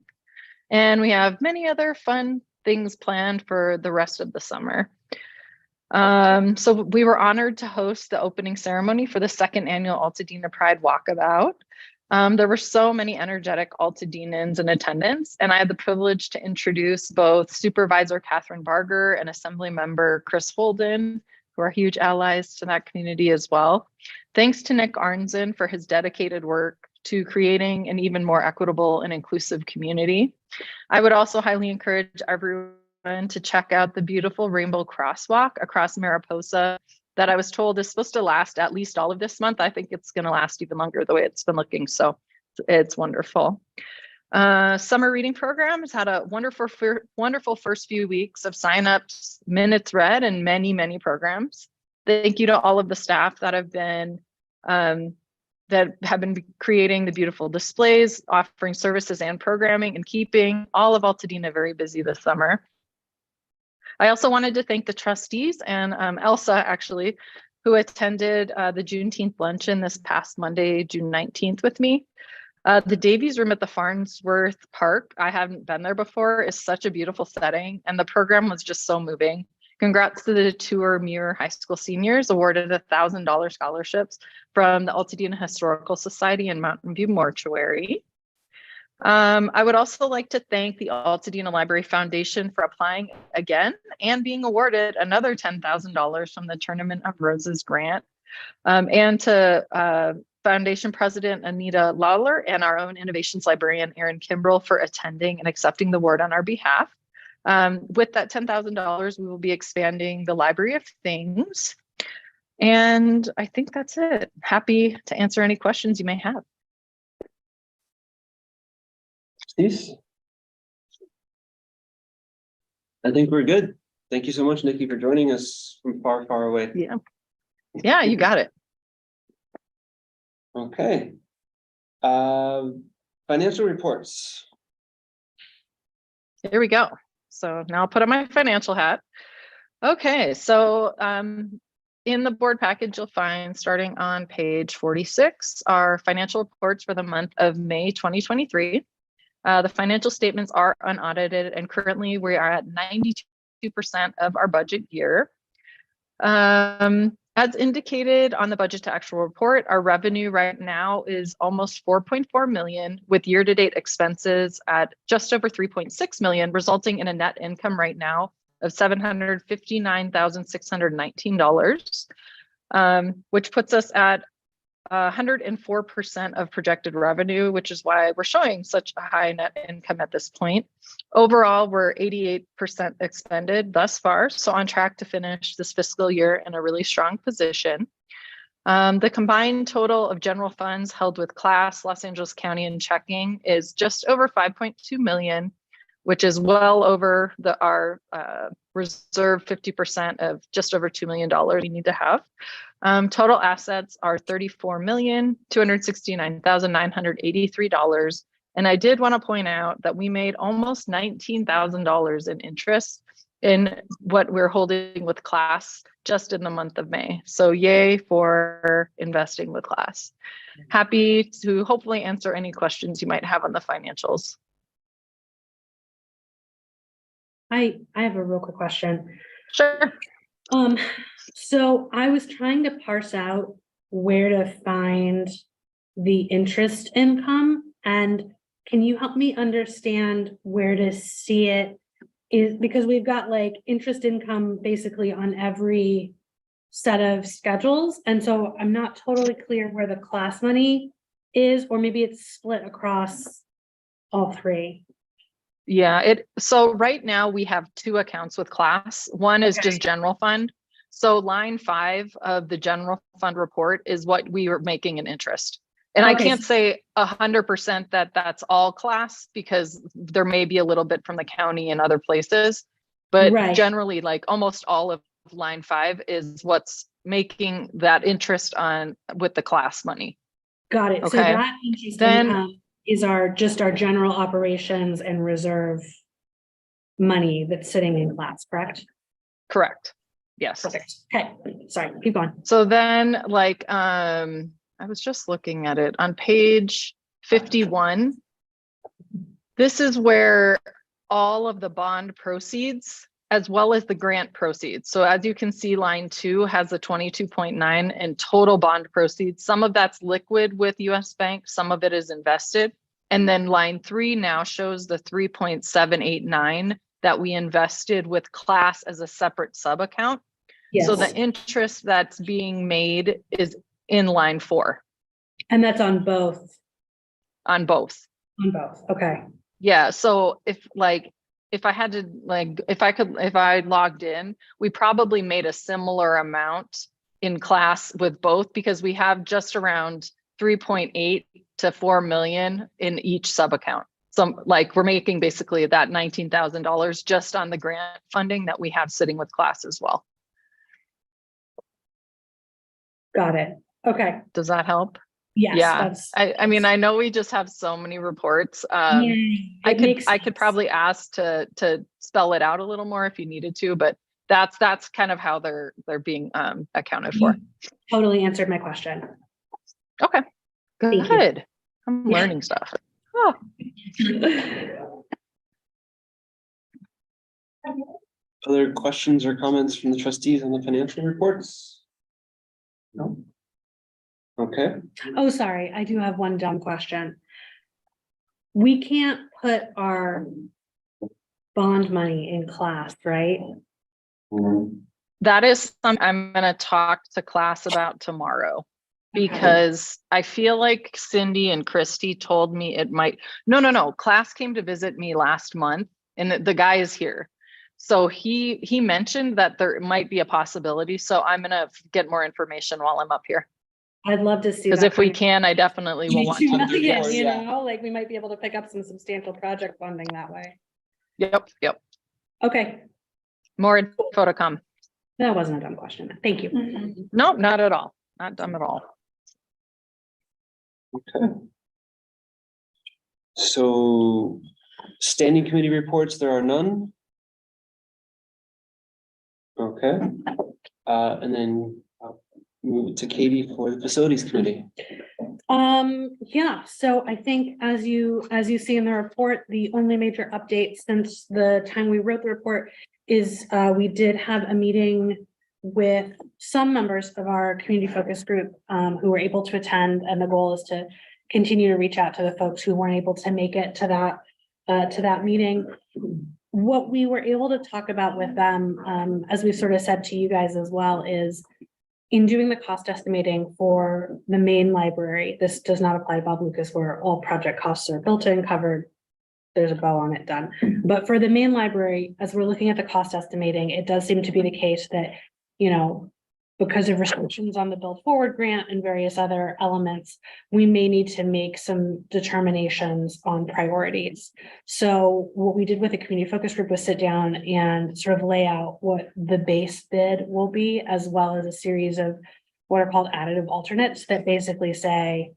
And we have many other fun things planned for the rest of the summer. So we were honored to host the opening ceremony for the 2nd annual Altadena Pride Walkabout. There were so many energetic Altadenans in attendance, and I had the privilege to introduce both Supervisor Catherine Barger and Assembly Member Chris Holden, who are huge allies to that community as well. Thanks to Nick Arnzen for his dedicated work to creating an even more equitable and inclusive community. I would also highly encourage everyone to check out the beautiful Rainbow Crosswalk across Mariposa that I was told is supposed to last at least all of this month. I think it's going to last even longer the way it's been looking. So it's wonderful. Summer reading program has had a wonderful first few weeks of signups, minutes read, and many, many programs. Thank you to all of the staff that have been creating the beautiful displays, offering services and programming, and keeping all of Altadena very busy this summer. I also wanted to thank the trustees and Elsa, actually, who attended the Juneteenth luncheon this past Monday, June 19th with me. The Davies Room at the Farnsworth Park, I haven't been there before, is such a beautiful setting, and the program was just so moving. Congrats to the 2 Muir High School seniors awarded $1,000 scholarships from the Altadena Historical Society and Mountain View Mortuary. I would also like to thank the Altadena Library Foundation for applying again and being awarded another $10,000 from the Tournament of Roses grant, and to Foundation President Anita Lawler and our own Innovations Librarian Erin Kimbrell for attending and accepting the award on our behalf. With that $10,000, we will be expanding the Library of Things. And I think that's it. Happy to answer any questions you may have. Steve? I think we're good. Thank you so much, Nikki, for joining us from far, far away. Yeah. Yeah, you got it. Okay. Financial reports. Here we go. So now I'll put on my financial hat. Okay, so in the board package, you'll find, starting on page 46, our financial reports for the month of May 2023. The financial statements are unaudited, and currently we are at 92% of our budget year. As indicated on the budget to actual report, our revenue right now is almost 4.4 million, with year-to-date expenses at just over 3.6 million, resulting in a net income right now of $759,619, which puts us at 104% of projected revenue, which is why we're showing such a high net income at this point. Overall, we're 88% expended thus far, so on track to finish this fiscal year in a really strong position. The combined total of general funds held with class, Los Angeles County, and checking is just over 5.2 million, which is well over our reserve 50% of just over $2 million we need to have. Total assets are $34,269,983. And I did want to point out that we made almost $19,000 in interest in what we're holding with class just in the month of May. So yay for investing with class. Happy to hopefully answer any questions you might have on the financials. I have a real quick question. Sure. So I was trying to parse out where to find the interest income, and can you help me understand where to see it? Is because we've got like interest income basically on every set of schedules, and so I'm not totally clear where the class money is, or maybe it's split across all three. Yeah, so right now we have two accounts with class. One is just general fund. So line 5 of the general fund report is what we were making in interest. And I can't say 100% that that's all class, because there may be a little bit from the county and other places, but generally like almost all of line 5 is what's making that interest on with the class money. Got it. Okay. So that interest income is our general operations and reserve money that's sitting in class, correct? Correct. Yes. Perfect. Okay. Sorry, keep going. So then like, I was just looking at it on page 51. This is where all of the bond proceeds as well as the grant proceeds. So as you can see, line 2 has a 22.9 and total bond proceeds. Some of that's liquid with US Bank, some of it is invested. And then line 3 now shows the 3.789 that we invested with class as a separate sub account. Yes. So the interest that's being made is in line 4. And that's on both? On both. On both, okay. Yeah, so if I logged in, we probably made a similar amount in class with both, because we have just around 3.8 to 4 million in each sub account. So like we're making basically that $19,000 just on the grant funding that we have sitting with class as well. Got it. Okay. Does that help? Yes. Yeah. I mean, I know we just have so many reports. I could probably ask to spell it out a little more if you needed to, but that's kind of how they're being accounted for. Totally answered my question. Okay. Good. I'm learning stuff. Oh. Other questions or comments from the trustees on the financial reports? No. Okay. Oh, sorry. I do have one dumb question. We can't put our bond money in class, right? That is something I'm going to talk to class about tomorrow. because I feel like Cindy and Christy told me it might, no, class came to visit me last month and the guy is here. So he mentioned that there might be a possibility. So I'm gonna get more information while I'm up here. I'd love to see. Because that if we kind of can, I definitely will want 22 to. million, Yes. you Yeah. know, like we might be able to pick up some substantial project funding that way. Yep. Okay, More info to come. that wasn't a dumb question. Thank you. No, not at all. Not dumb at all. Okay. So standing committee reports, there are none. Okay, and then I'll move it to Katie for the facilities committee. Yeah, so I think as you see in the report, the only major update since the time we wrote the report is we did have a meeting with some members of our community focus group who were able to attend, and the goal is to continue to reach out to the folks who weren't able to make it to that meeting. What we were able to talk about with them, as we sort of said to you guys as well, is in doing the cost estimating for the main library. This does not apply to Bob Lucas, where all project costs are built in, covered. There's a bow on it, done. But for the main library, as we're looking at the cost estimating, it does seem to be the case that, you know, because of restrictions on the Build Forward grant and various other elements, we may need to make some determinations on priorities. So what we did with the community focus group was sit down and sort of lay out what the base bid will be, as well as a series of what are called additive alternates that basically say,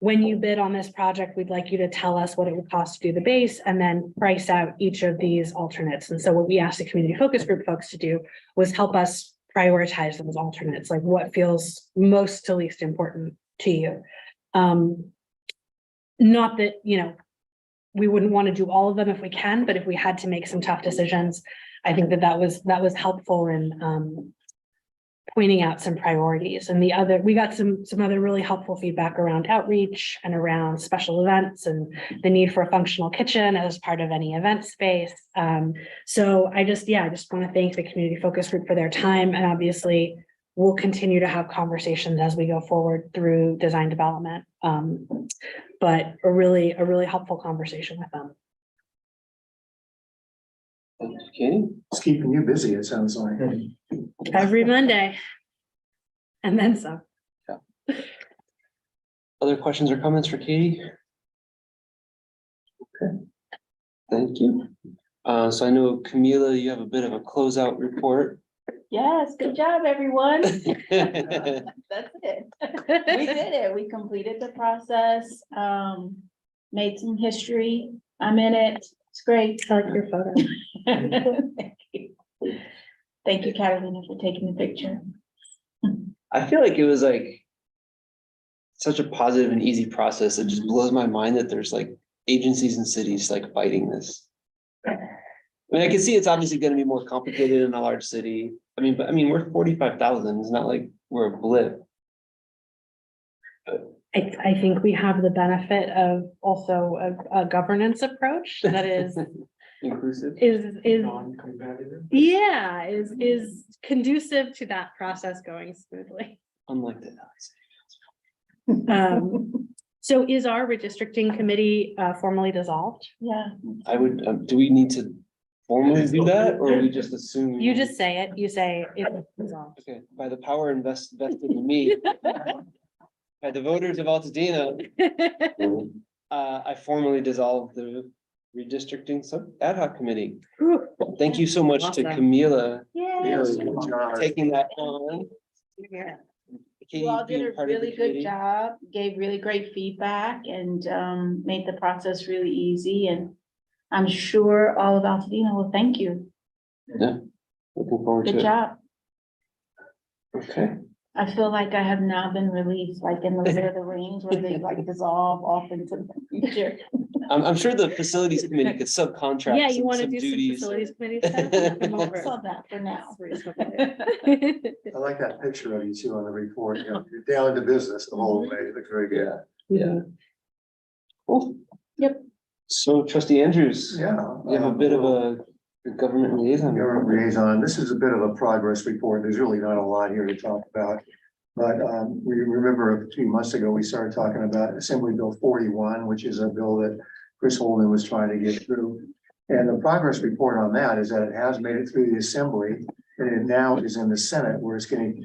when you bid on this project, we'd like you to tell us what it would cost to do the base and then price out each of these alternates. And so what we asked the community focus group folks to do was help us prioritize those alternates, like what feels most to least important to you. Not that, you know, we wouldn't want to do all of them if we can, but if we had to make some tough decisions, I think that was helpful in pointing out some priorities. And we got some other really helpful feedback around outreach and around special events and the need for a functional kitchen as part of any event space. So I just want to thank the community focus group for their time, and obviously we'll continue to have conversations as we go forward through design development. But a really helpful conversation with them. Okay, It's keeping you busy, it sounds like. Every Monday. And then some. other questions or comments for Katie? Okay, thank you. So I know Camila, you have a bit of a closeout report. Yes, good job, everyone. That's it. We did it. We completed the process, made some history. I'm in it. It's great. I like your photo. Thank you. Thank you, Carolina, for taking the picture. I feel like it was like such a positive and easy process. It just blows my mind that there's like agencies and cities like fighting this. I mean, I can see it's obviously going to be more complicated in a large city. But we're 45,000. It's not like we're a blip. I think we have the benefit of also a governance approach that is Inclusive. is Non-competitive. yeah, is conducive to that process going smoothly. Unlike the So is our redistricting committee formally dissolved? Yeah. I would, do we need to formally do that, or we just assume? You just say it, you say it's dissolved. Okay, by the power vested in me, by the voters of Altadena, I formally dissolved the redistricting ad hoc committee. Thank you so much to Awesome. Camila Yes, for good job. taking that on. You all did Being a part of the really good committee. job, gave really great feedback, and made the process really easy, and I'm sure all of Altadena will thank you. Yeah, looking forward to Good it. job. Okay, I feel like I have now been released, like in the Lord of the Rings, where they like dissolve off into the future. I'm sure the facilities committee could subcontract. Yeah, you want to some do some duties. facilities committee stuff? Come over. Saw that for now. I like that picture of you two on the report, you know, you're down to business the whole way, it looks very good. Yeah. Cool. Yep. So trustee Andrews, Yeah. you have a bit of a government liaison. Government liaison, this is a bit of a progress report, there's really not a lot here to talk about. But we remember a few months ago, we started talking about Assembly Bill 41, which is a bill that Chris Holden was trying to get through. And the progress report on that is that it has made it through the Assembly, and it now is in the Senate, where it's getting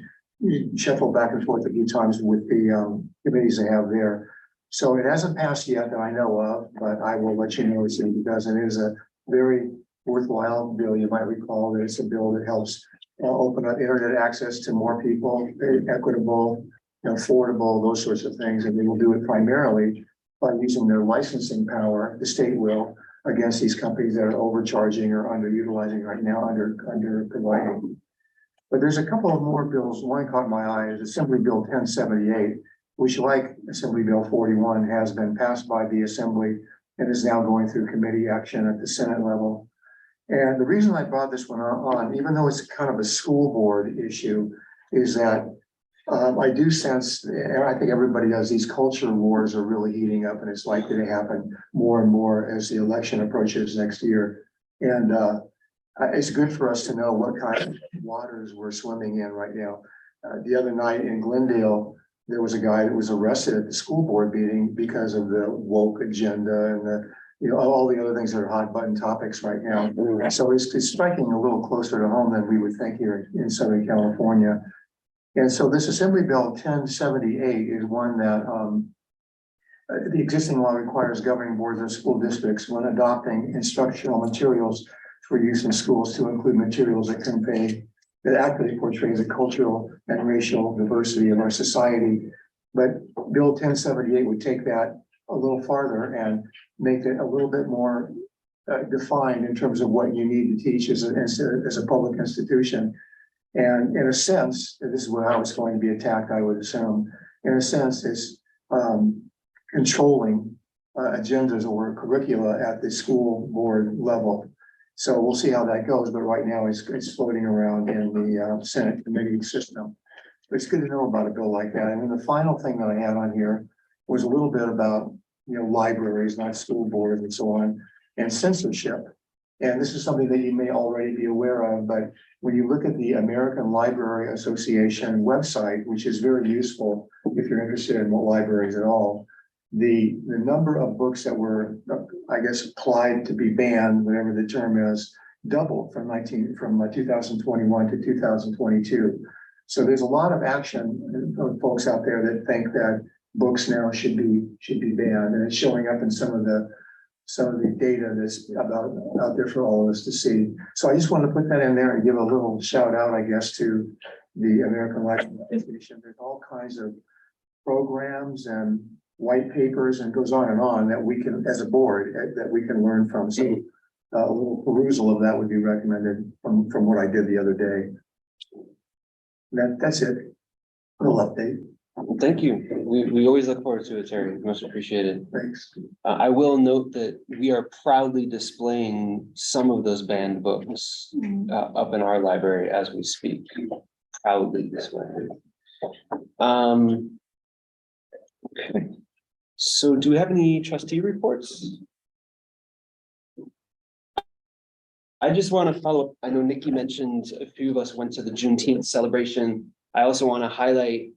shuffled back and forth a few times with the committees they have there. So it hasn't passed yet that I know of, but I will let you know as soon as it does. And it is a very worthwhile bill. You might recall that it's a bill that helps open up internet access to more people, equitable, affordable, those sorts of things. And they will do it primarily by using their licensing power, the state will, against these companies that are overcharging or underutilizing right now, under providing. But there's a couple of more bills. One caught my eye is Assembly Bill 1078, which, like Assembly Bill 41, has been passed by the Assembly and is now going through committee action at the Senate level. And the reason I brought this one on, even though it's kind of a school board issue, is that I do sense, and I think everybody does, these culture wars are really heating up, and it's likely to happen more and more as the election approaches next year. And it's good for us to know what kind of waters we're swimming in right now. The other night in Glendale, there was a guy that was arrested at the school board meeting because of the woke agenda and the, all the other things that are hot button topics right now. So it's striking a little closer to home than we would think here in Southern California. And so this Assembly Bill 1078 is one that the existing law requires governing boards of school districts, when adopting instructional materials for use in schools, to include materials that accurately portrays the cultural and racial diversity of our society. But Bill 1078 would take that a little farther and make it a little bit more defined in terms of what you need to teach as a public institution. And in a sense, this is how it's going to be attacked, I would assume. In a sense, it's controlling agendas or curricula at the school board level. So we'll see how that goes, but right now it's floating around in the Senate committee system. But it's good to know about a bill like that. And then the final thing that I had on here was a little bit about, libraries, not school boards and so on, and censorship. And this is something that you may already be aware of, but when you look at the American Library Association website, which is very useful if you're interested in libraries at all, the number of books that were, I guess, applied to be banned, whatever the term is, doubled from 2021 to 2022. So there's a lot of action of folks out there that think that books now should be banned, and it's showing up in some of the data that's out there for all of us to see. So I just want to put that in there and give a little shout out, I guess, to the American Library Association. There's all kinds of programs and white papers, and goes on that we can, as a board, that we can learn from. So a little perusal of that would be recommended from what I did the other day. That's it. A little update. Thank you. We always look forward to it, Terry. Most appreciated. Thanks. I will note that we are proudly displaying some of those banned books up in our library as we speak. Proudly displaying. Okay. So do we have any trustee reports? I just want to follow up. I know Nikki mentioned a few of us went to the Juneteenth celebration. I also want to highlight,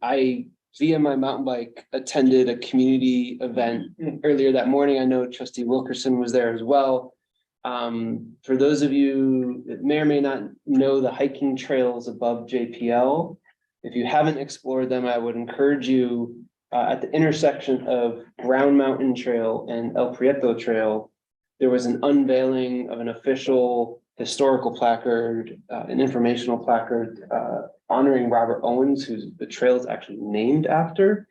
via my mountain bike, attended a community event earlier that morning. I know Trustee Wilkerson was there as well. For those of you that may or may not know the hiking trails above JPL, if you haven't explored them, I would encourage you at the intersection of Brown Mountain Trail and El Prieto Trail. There was an unveiling of an official historical placard, an informational placard honoring Robert Owens, who the trail is actually named after.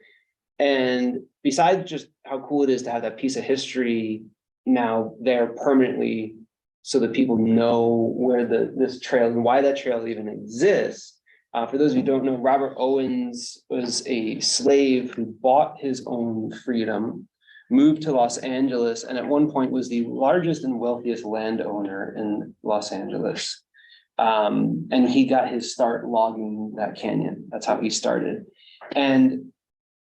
And besides just how cool it is to have that piece of history now there permanently, so that people know where this trail and why that trail even exists. For those of you who don't know, Robert Owens was a slave who bought his own freedom, moved to Los Angeles, and at one point was the largest and wealthiest landowner in Los Angeles. And he got his start logging that canyon. That's how he started. And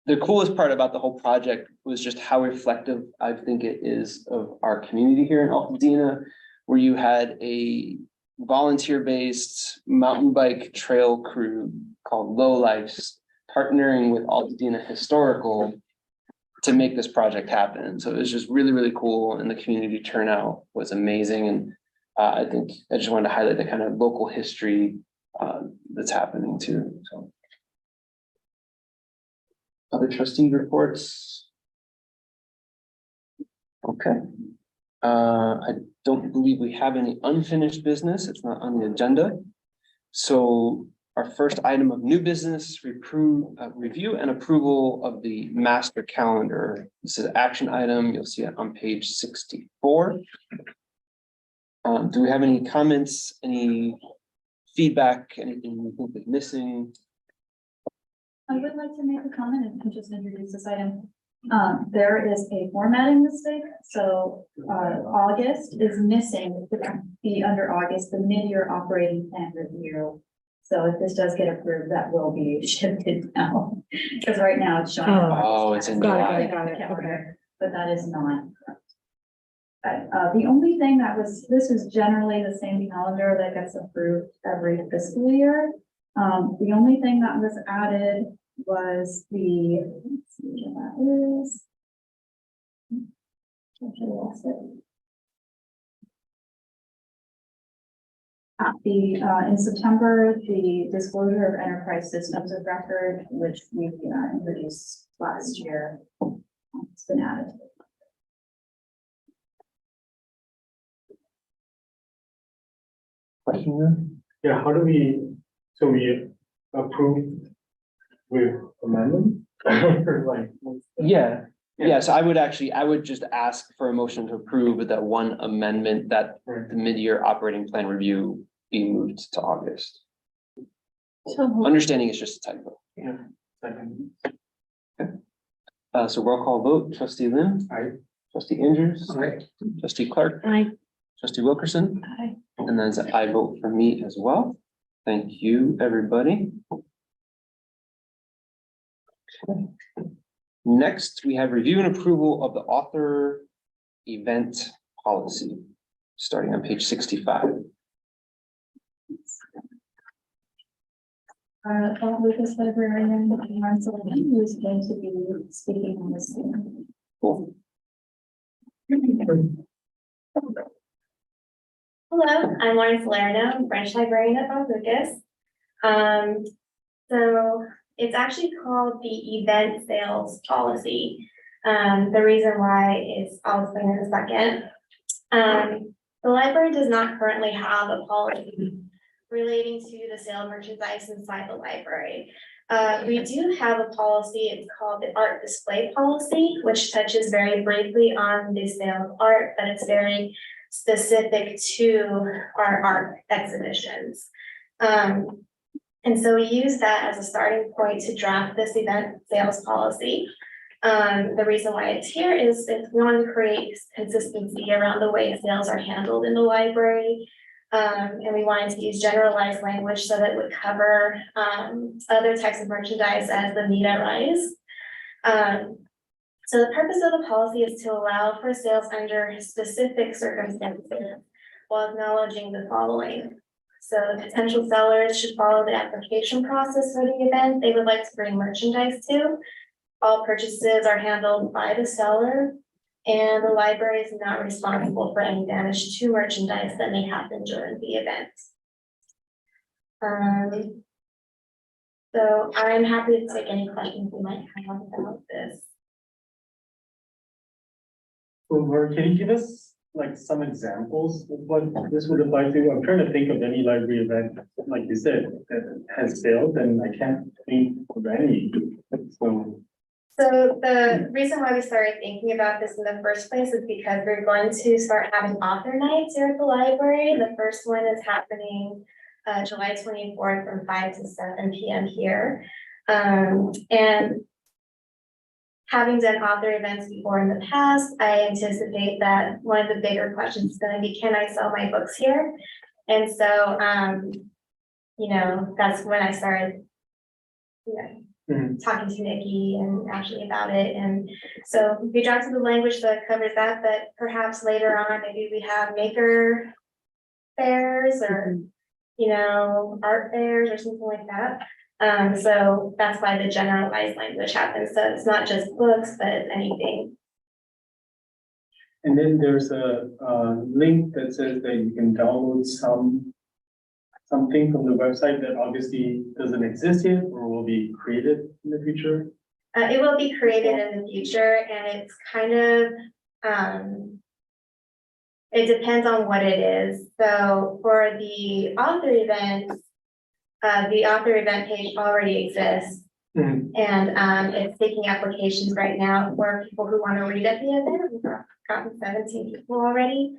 the coolest part about the whole project was just how reflective I think it is of our community here in Altadena, where you had a volunteer-based mountain bike trail crew called Lowlifes partnering with Altadena Historical to make this project happen. So it was just really, really cool, and the community turnout was amazing. And I think I just wanted to highlight the kind of local history that's happening too. So other trustee reports. Okay. I don't believe we have any unfinished business. It's not on the agenda. So our first item of new business, review and approval of the master calendar. This is an action item. You'll see it on page 64. Do we have any comments, any feedback, anything we think is missing? I would like to make a comment and just introduce this item. There is a formatting mistake, so August is missing, it could be under August, the mid-year operating plan review. So if this does get approved, that will be shifted now, because right now it's showing. Oh, it's in July. Got it, okay. Calendar, but that is not. The only thing that was, this is generally the same calendar that gets approved every fiscal year. The only thing that was added was the, let's see what that is. Actually lost it. In September, the disclosure of enterprise systems of record, which we introduced last year, it's been added. Question? Yeah, how do so we approve with amendment? Or like, Yeah, yeah, so I would just ask for a motion to approve with that one amendment that Right. the mid-year operating plan review be moved to August. So Understanding it's just a typo. Yeah. Second. So roll call vote, trustee Lynn. Aye. Trustee Andrews. Aye. Trustee Clark. Aye. Trustee Wilkerson. Aye. And then it's an I vote for me as well. Thank you, everybody. Okay. Next, we have review and approval of the author event policy, starting on page 65. Lucas librarian, who is going to be speaking on this. Cool. Hello, I'm Lauren Salerno, I'm French librarian at Don Lucas. So it's actually called the event sales policy. The reason why is, I'll explain in a second. The library does not currently have a policy relating to the sale of merchandise inside the library. We do have a policy, it's called the art display policy, which touches very briefly on the sale of art, but it's very specific to our art exhibitions. And so we use that as a starting point to draft this event sales policy. The reason why it's here is if we want to create consistency around the way sales are handled in the library. And we wanted to use generalized language so that it would cover other types of merchandise as the need arise. So the purpose of the policy is to allow for sales under specific circumstances while acknowledging the following. So potential sellers should follow the application process for the event they would like to bring merchandise to. All purchases are handled by the seller, and the library is not responsible for any damage to merchandise that may happen during the event. So I'm happy to take any questions you might have about this. So Laura, can you give us like some examples of what this would apply to? I'm trying to think of any library event, like you said, that has failed, and I can't think of any. So the reason why we started thinking about this in the first place is because we're going to start having author nights here at the library. The first one is happening July 24th from 5 to 7 p.m. here. And having done author events before in the past, I anticipate that one of the bigger questions is going to be, can I sell my books here? And so, you know, that's when I started, you know, talking to Nikki and Ashley about it. And so we drafted the language that covers that, but perhaps later on, maybe we have maker fairs or, you know, art fairs or something like that. So that's why the generalized language happens. So it's not just books, but it's anything. And then there's a link that says that you can download something from the website that obviously doesn't exist yet or will be created in the future. It will be created in the future, and it's kind of, it depends on what it is. So for the author events, the author event page already exists. Mhm. And it's taking applications right now for people who want to read at the event. We've gotten 17 people already.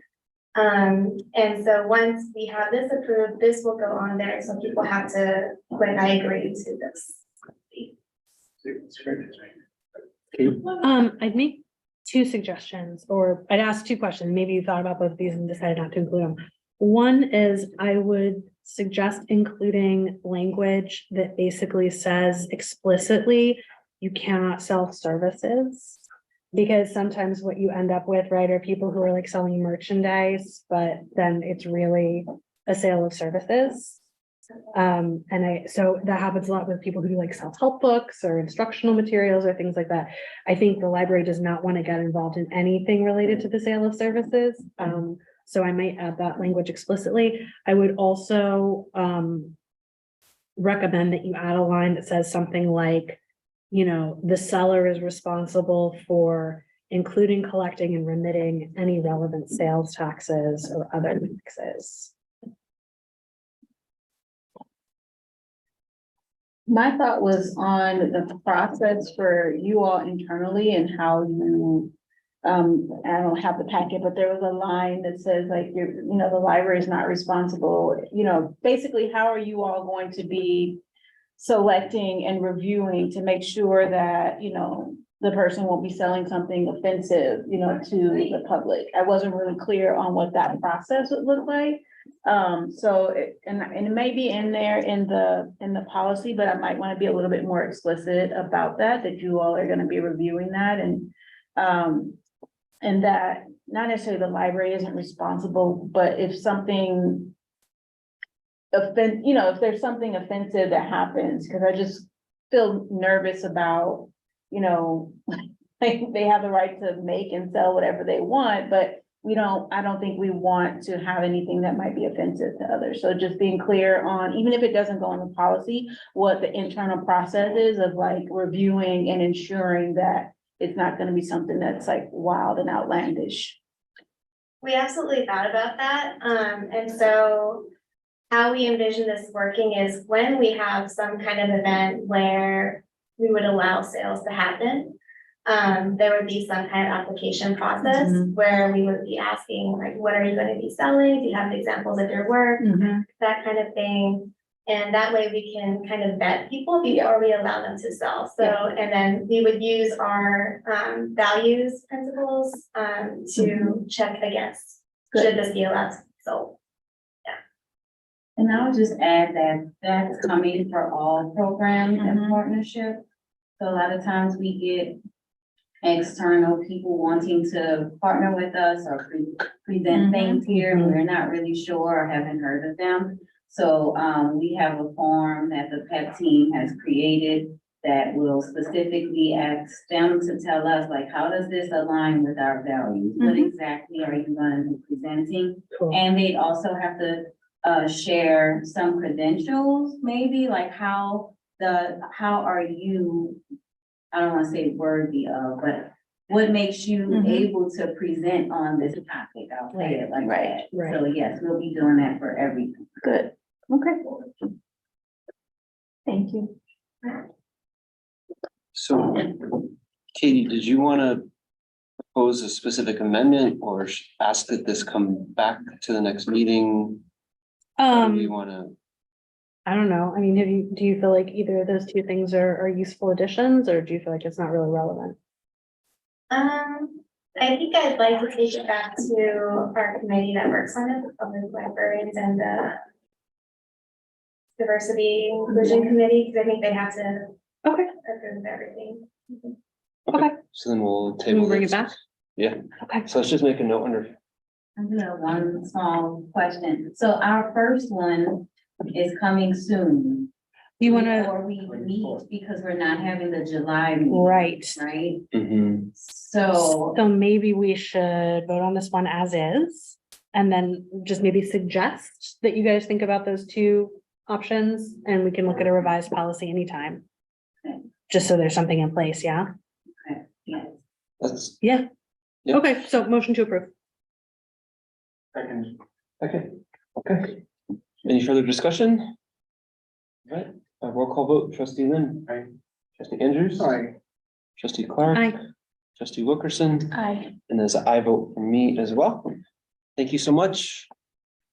And so once we have this approved, this will go on there. So people have to click, I agree to this. I'd make two suggestions, or I'd ask two questions. Maybe you thought about both of these and decided not to include them. One is I would suggest including language that basically says explicitly you cannot sell services. Because sometimes what you end up with, right, are people who are like selling merchandise, but then it's really a sale of services. So that happens a lot with people who do like self-help books or instructional materials or things like that. I think the library does not want to get involved in anything related to the sale of services. So I might add that language explicitly. I would also recommend that you add a line that says something like, you know, the seller is responsible for including, collecting, and remitting any relevant sales taxes or other taxes. My thought was on the process for you all internally and how you, I don't have the packet, but there was a line that says like, the library is not responsible, basically, how are you all going to be selecting and reviewing to make sure that, the person won't be selling something offensive, to the public. I wasn't really clear on what that process would look like. And it may be in there in the policy, but I might want to be a little bit more explicit about that you all are going to be reviewing that and that not necessarily the library isn't responsible, but if something if there's something offensive that happens, because I just feel nervous about, they have the right to make and sell whatever they want, but I don't think we want to have anything that might be offensive to others. So just being clear on, even if it doesn't go in the policy, what the internal process is of like reviewing and ensuring that it's not going to be something that's like wild and outlandish. We absolutely thought about that. And so how we envision this working is when we have some kind of event where we would allow sales to happen, there would be some kind of application process where we would be asking, like, what are you going to be selling? Do you have examples of your work? That kind of thing. And that way we can kind of vet people before we allow them to sell. So, and then we would use our values principles to check against should this be allowed to be sold. And I would just add that that's coming for all programs and partnerships. So a lot of times we get external people wanting to partner with us or present things here, and we're not really sure or haven't heard of them. So we have a form that the PEP team has created that will specifically ask them to tell us, like, how does this align with our values? What exactly are you going to be presenting? Cool. And they'd also have to share some credentials, maybe like how are you, I don't want to say worthy of, but what makes you able to present on this topic? I'll say it like that. Right. So yes, we'll be doing that for everything. Good. Okay. Thank you. So, Katie, did you want to propose a specific amendment or ask that this come back to the next meeting? How do we want to? I don't know. I mean, do you feel like either of those two things are useful additions, or do you feel like it's not really relevant? I think I'd like to take it back to our committee that works on it, the public libraries and the diversity inclusion committee, because I think they have to approve everything. Okay. So then we'll table. Bring it this. back? Yeah. Okay. So let's just make a note under. I do have one small question. So our first one is coming soon. You wanna, Before we meet, because we're not having the July meeting, right. right? Mhm. So, So maybe we should vote on this one as is, and then just maybe suggest that you guys think about those two options, and we can look at a revised policy anytime. Okay. Just so there's something in place, yeah? yeah, That's, Yeah. Yep. Okay, so motion to approve. Second. okay. Any further discussion? All right, roll call vote, trustee Lynn. Aye. Trustee Andrews. Aye. Trustee Clark. Aye. Trustee Wilkerson. Aye. And as I vote for me as well. Thank you so much.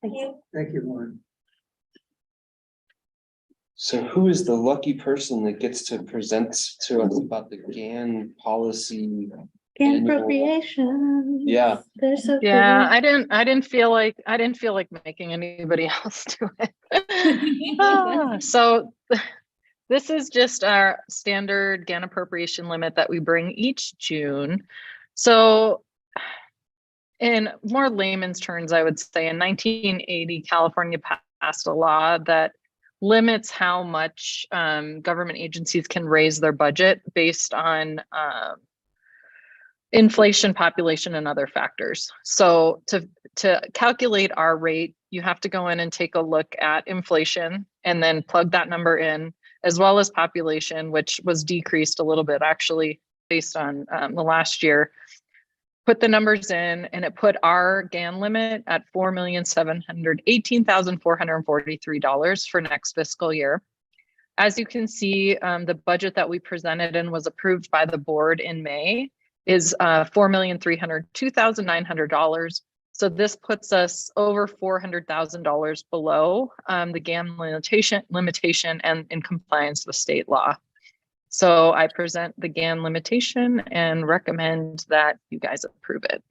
Thank you, Lauren. So who is the lucky person that gets to present to us about the GAN policy? Annual- Appropriation. Yeah. They're so. Yeah, I didn't feel like making anybody else do it. So this is just our standard GAN appropriation limit that we bring each June. So in more layman's terms, I would say in 1980, California passed a law that limits how much government agencies can raise their budget based on inflation, population, and other factors. So to calculate our rate, you have to go in and take a look at inflation and then plug that number in, as well as population, which was decreased a little bit actually based on the last year. Put the numbers in, and it put our GAN limit at $4,718,443 for next fiscal year. As you can see, the budget that we presented and was approved by the board in May is $4,302,900. So this puts us over $400,000 below the GAN limitation and in compliance with state law. So I present the GAN limitation and recommend that you guys approve it.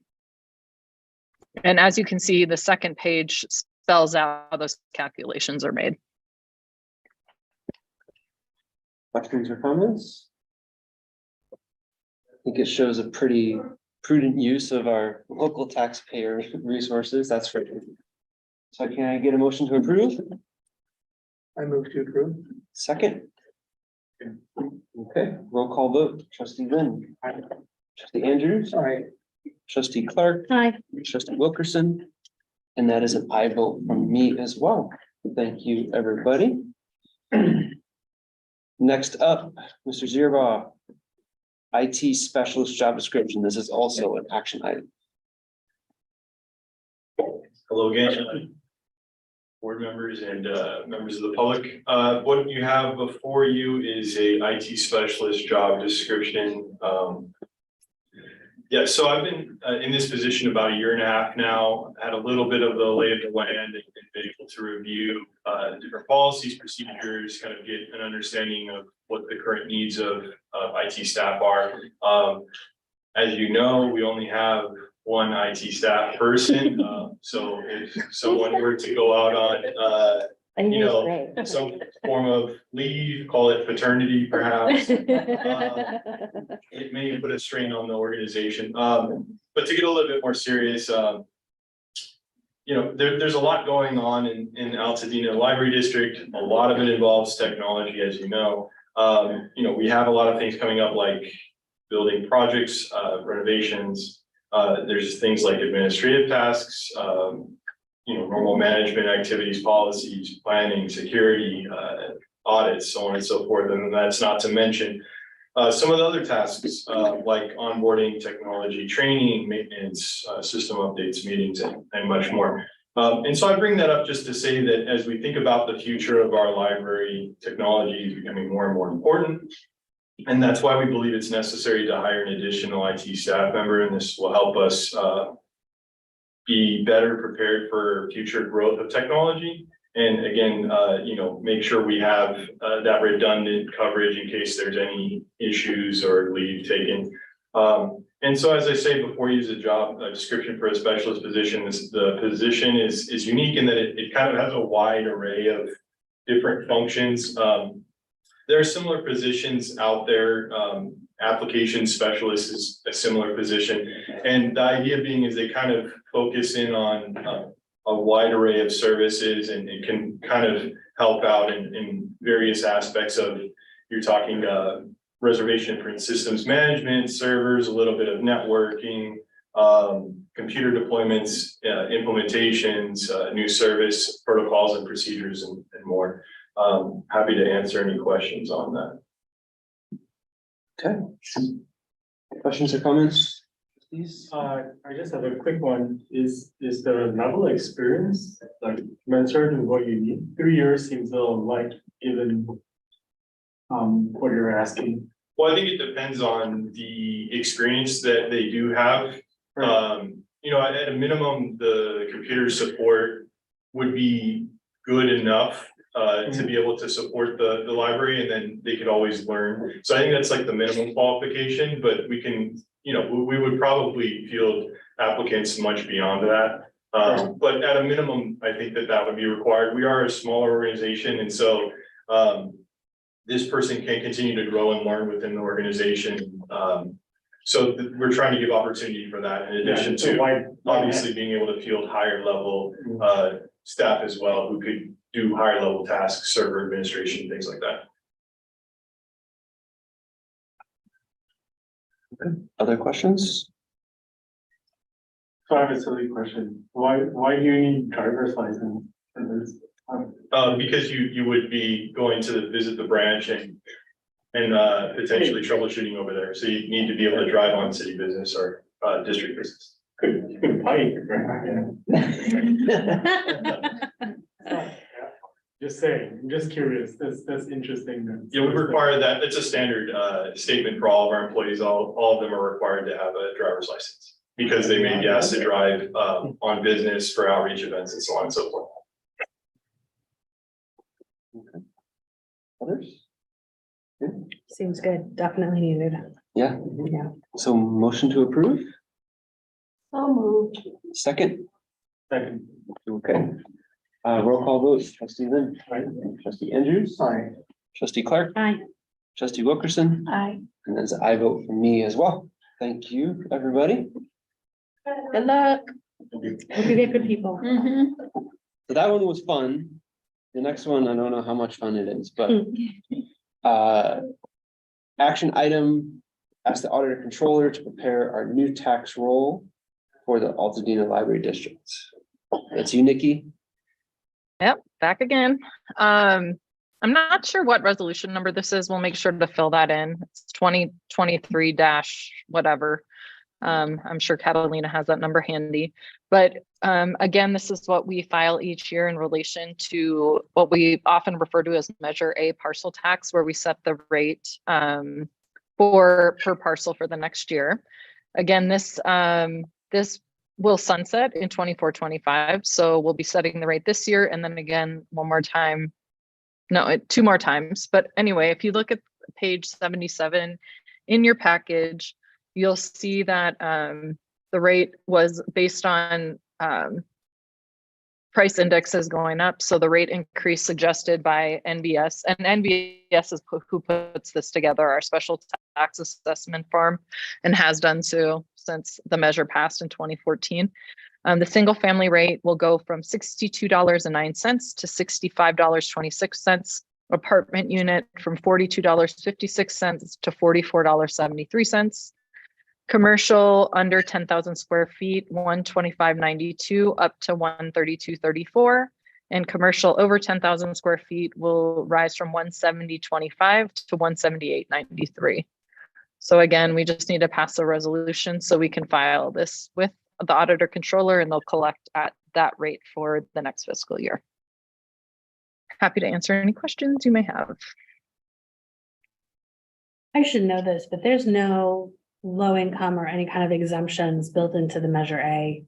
And as you can see, the second page spells out how those calculations are made. Questions or comments? I think it shows a pretty prudent use of our local taxpayer resources, that's for sure. So can I get a motion to approve? I move to approve. Second? Okay, roll call vote, trustee Lynn. Trustee Andrews. Aye. Trustee Clark. Aye. Trustee Wilkerson. And that is an I vote from me as well. Thank you, everybody. Next up, Mr. Zierbaugh. IT specialist job description. This is also an action item. Hello again, board members and members of the public. What you have before you is a IT specialist job description. Yeah, so I've been in this position about 1.5 years now, had a little bit of the lay of the land and been able to review different policies, procedures, kind of get an understanding of what the current needs of IT staff are. As you know, we only have one IT staff person. So if someone were to go out on you know, some form of leave, call it paternity perhaps. It may put a strain on the organization. But to get a little bit more serious, you know, there's a lot going on in Altadena Library District. A lot of it involves technology, as you know. You know, we have a lot of things coming up like building projects, renovations. There's things like administrative tasks, you know, normal management activities, policies, planning, security, audits, so on and so forth. And that's not to mention some of the other tasks like onboarding, technology, training, maintenance, system updates, meetings, and much more. And so I bring that up just to say that as we think about the future of our library, technology is becoming more and more important. And that's why we believe it's necessary to hire an additional IT staff member, and this will help us be better prepared for future growth of technology. And again, you know, make sure we have that redundant coverage in case there's any issues or leave taken. And so, as I say, before you use a job description for a specialist position, the position is unique in that it kind of has a wide array of different functions. There are similar positions out there. Application specialist is a similar position. And the idea being is they kind of focus in on a wide array of services, and it can kind of help out in various aspects of, you're talking reservation for systems management, servers, a little bit of networking, computer deployments, implementations, new service protocols and procedures, and more. Happy to answer any questions on that. Okay. Questions or comments? Please. I just have a quick one. Is the level of experience like commensurate with what you need? 3 years seems a little light, given what you're asking. Well, I think it depends on the experience that they do have. You know, at a minimum, the computer support would be good enough to be able to support the library, and then they could always learn. So I think that's like the minimum qualification, but we can, you know, we would probably field applicants much beyond that. But at a minimum, I think that would be required. We are a smaller organization, and so this person can continue to grow and learn within the organization. So we're trying to give opportunity for that, in addition to obviously being able to field higher level staff as well, who could do higher level tasks, server administration, things like that. Okay. Other questions? So I have a silly question. Why do you need driver's license for this? Because you would be going to visit the branch and potentially troubleshooting over there. So you need to be able to drive on city business or district business. You could bike, right? Just saying, I'm just curious. That's interesting. Yeah, we require that. It's a standard statement for all of our employees. All of them are required to have a driver's license because they may be asked to drive on business for outreach events and so on and so forth. Okay. Others? Seems good, definitely needed. Yeah. Yeah. So motion to approve, So moved. second, Second. okay. Roll call vote, trustee Lynn, Aye. trustee Andrews, Aye. trustee Clark, Hi. trustee Wilkerson, Aye. and as I vote for me as well. Thank you, everybody. Good luck. Hope you get good people. So that one was fun. The next one, I don't know how much fun it is, but action item, ask the auditor controller to prepare our new tax roll for the Altadena Library District. That's you, Nikki. Yep, back again. I'm not sure what resolution number this is. We'll make sure to fill that in. It's 2023 dash whatever. I'm sure Catalina has that number handy, but again, this is what we file each year in relation to what we often refer to as Measure A parcel tax, where we set the rate for per parcel for the next year. Again, this will sunset in 24-25, so we'll be setting the rate this year, and then again one more time. No, 2 more times. But anyway, if you look at page 77 in your package, you'll see that the rate was based on price indexes going up. So the rate increase suggested by NBS, and NBS is who puts this together, our special tax assessment firm, and has done so since the measure passed in 2014. The single family rate will go from $62.09 to $65.26. Apartment unit from $42.56 to $44.73. Commercial under 10,000 square feet, $125.92 up to $132.34. And commercial over 10,000 square feet will rise from $170.25 to $178.93. So again, we just need to pass a resolution so we can file this with the auditor controller, and they'll collect at that rate for the next fiscal year. Happy to answer any questions you may have. I should know this, but there's no low income or any kind of exemptions built into the Measure A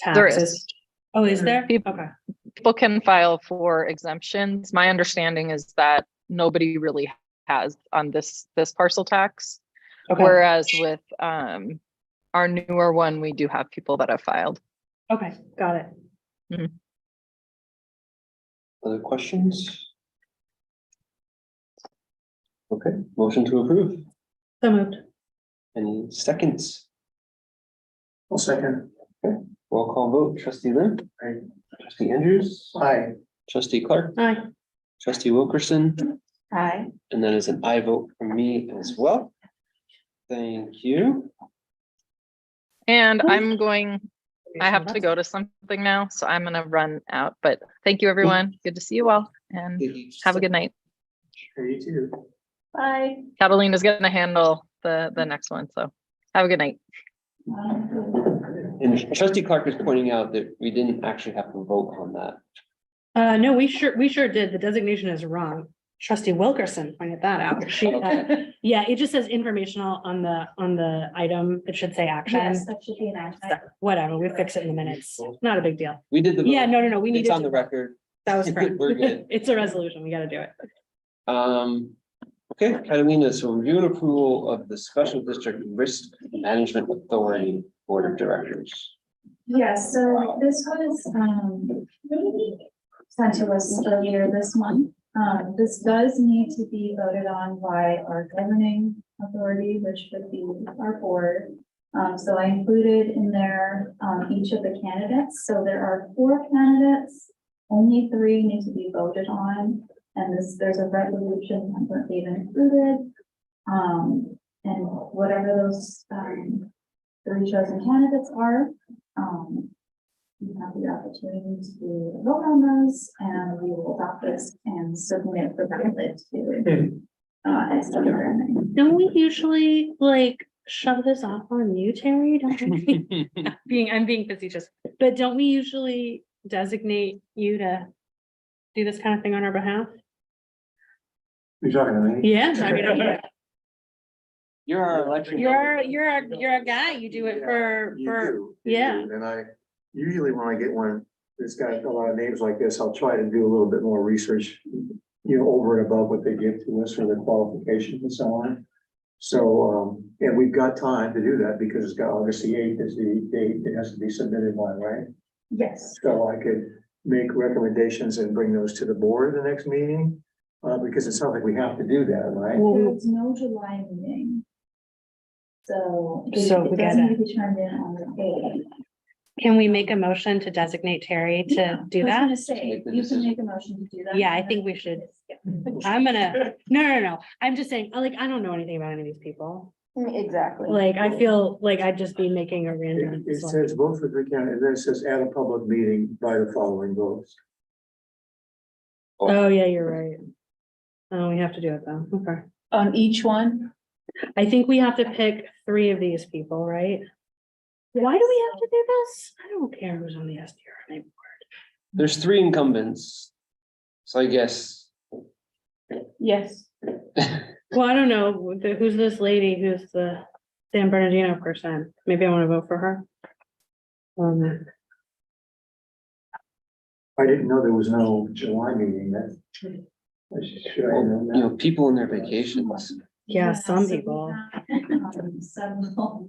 There taxes. is. Oh, is there? People, Okay. people can file for exemptions. My understanding is that nobody really has on this parcel tax. Okay. Whereas with our newer one, we do have people that have filed. Okay, got it. Other questions? Okay, motion to approve. So moved. Any seconds? Well, second. Roll call vote, trustee Lynn. Aye. Trustee Andrews. Aye. Trustee Clark. Aye. Trustee Wilkerson. Hi. And that is an aye vote from me as well. Thank you. And Cool. I have to go to something now, so I'm gonna run out, but thank you, everyone. Good to see you all and have a good night. Hey, you too. Bye. Catalina's gonna handle the next one, so have a good night. And trustee Clark is pointing out that we didn't actually have to vote on that. No, we sure did. The designation is wrong. Trustee Wilkerson pointed that out. She, yeah, it just says informational on the item. It should say action. Yes, that should be an action. Whatever, we fix it in the minutes. Not a big deal. We did the. Yeah, vote. no, we It's needed on to. the record. That was correct. We're good. It's a resolution. We gotta do it. Okay, Catalina, so review and approval of the Special District Risk Management Authority Board of Directors. Yes, so this was, sent to us earlier this month. This does need to be voted on by our governing authority, which would be our board. So I included in there, each of the candidates. So there are 4 candidates, only 3 need to be voted on. And there's a resolution template even included. And whatever those, 3 chosen candidates are, you have the opportunity to vote on those, and we will adopt this and submit the ballot to extra programming. Don't we usually like shove this off on you, Terry? Don't we? I'm being facetious, but don't we usually designate you to do this kind of thing on our behalf? You're talking to me? Yeah, I mean, You're our election. you're a guy. You do it You do, you yeah. do. And I, usually when I get one that's got a lot of names like this, I'll try to do a little bit more research, over and above what they give to us for their qualifications and so on. So, and we've got time to do that because it's got August the 8th is the date it has to be submitted by, right? Yes. So I could make recommendations and bring those to the board at the next meeting, because it sounds like we have to do that, right? There's no July meeting. So it So we doesn't gotta- need to be turned in on the 8th. Can we make a motion to designate Terry to do I was that? gonna say, you can make a motion to do that. Yeah, I think we should. I'm gonna, no. I'm just saying, I don't know anything about any of these people. Exactly. Like, I feel like I'd just be making a random. It says vote for the candidate, and then it says at a public meeting by the following votes. Oh, yeah, you're right. Oh, we have to do it though. Okay. On each one? I think we have to pick 3 of these people, right? Why do we have to do this? I don't care who's on the SDR. There's 3 incumbents. So I guess. Yes. Well, I don't know. Who's this lady? Who's the San Bernardino person? Maybe I want to vote for her. I didn't know there was no July meeting, that. Should I know that? People in their vacations. Yeah, some so we people. have, several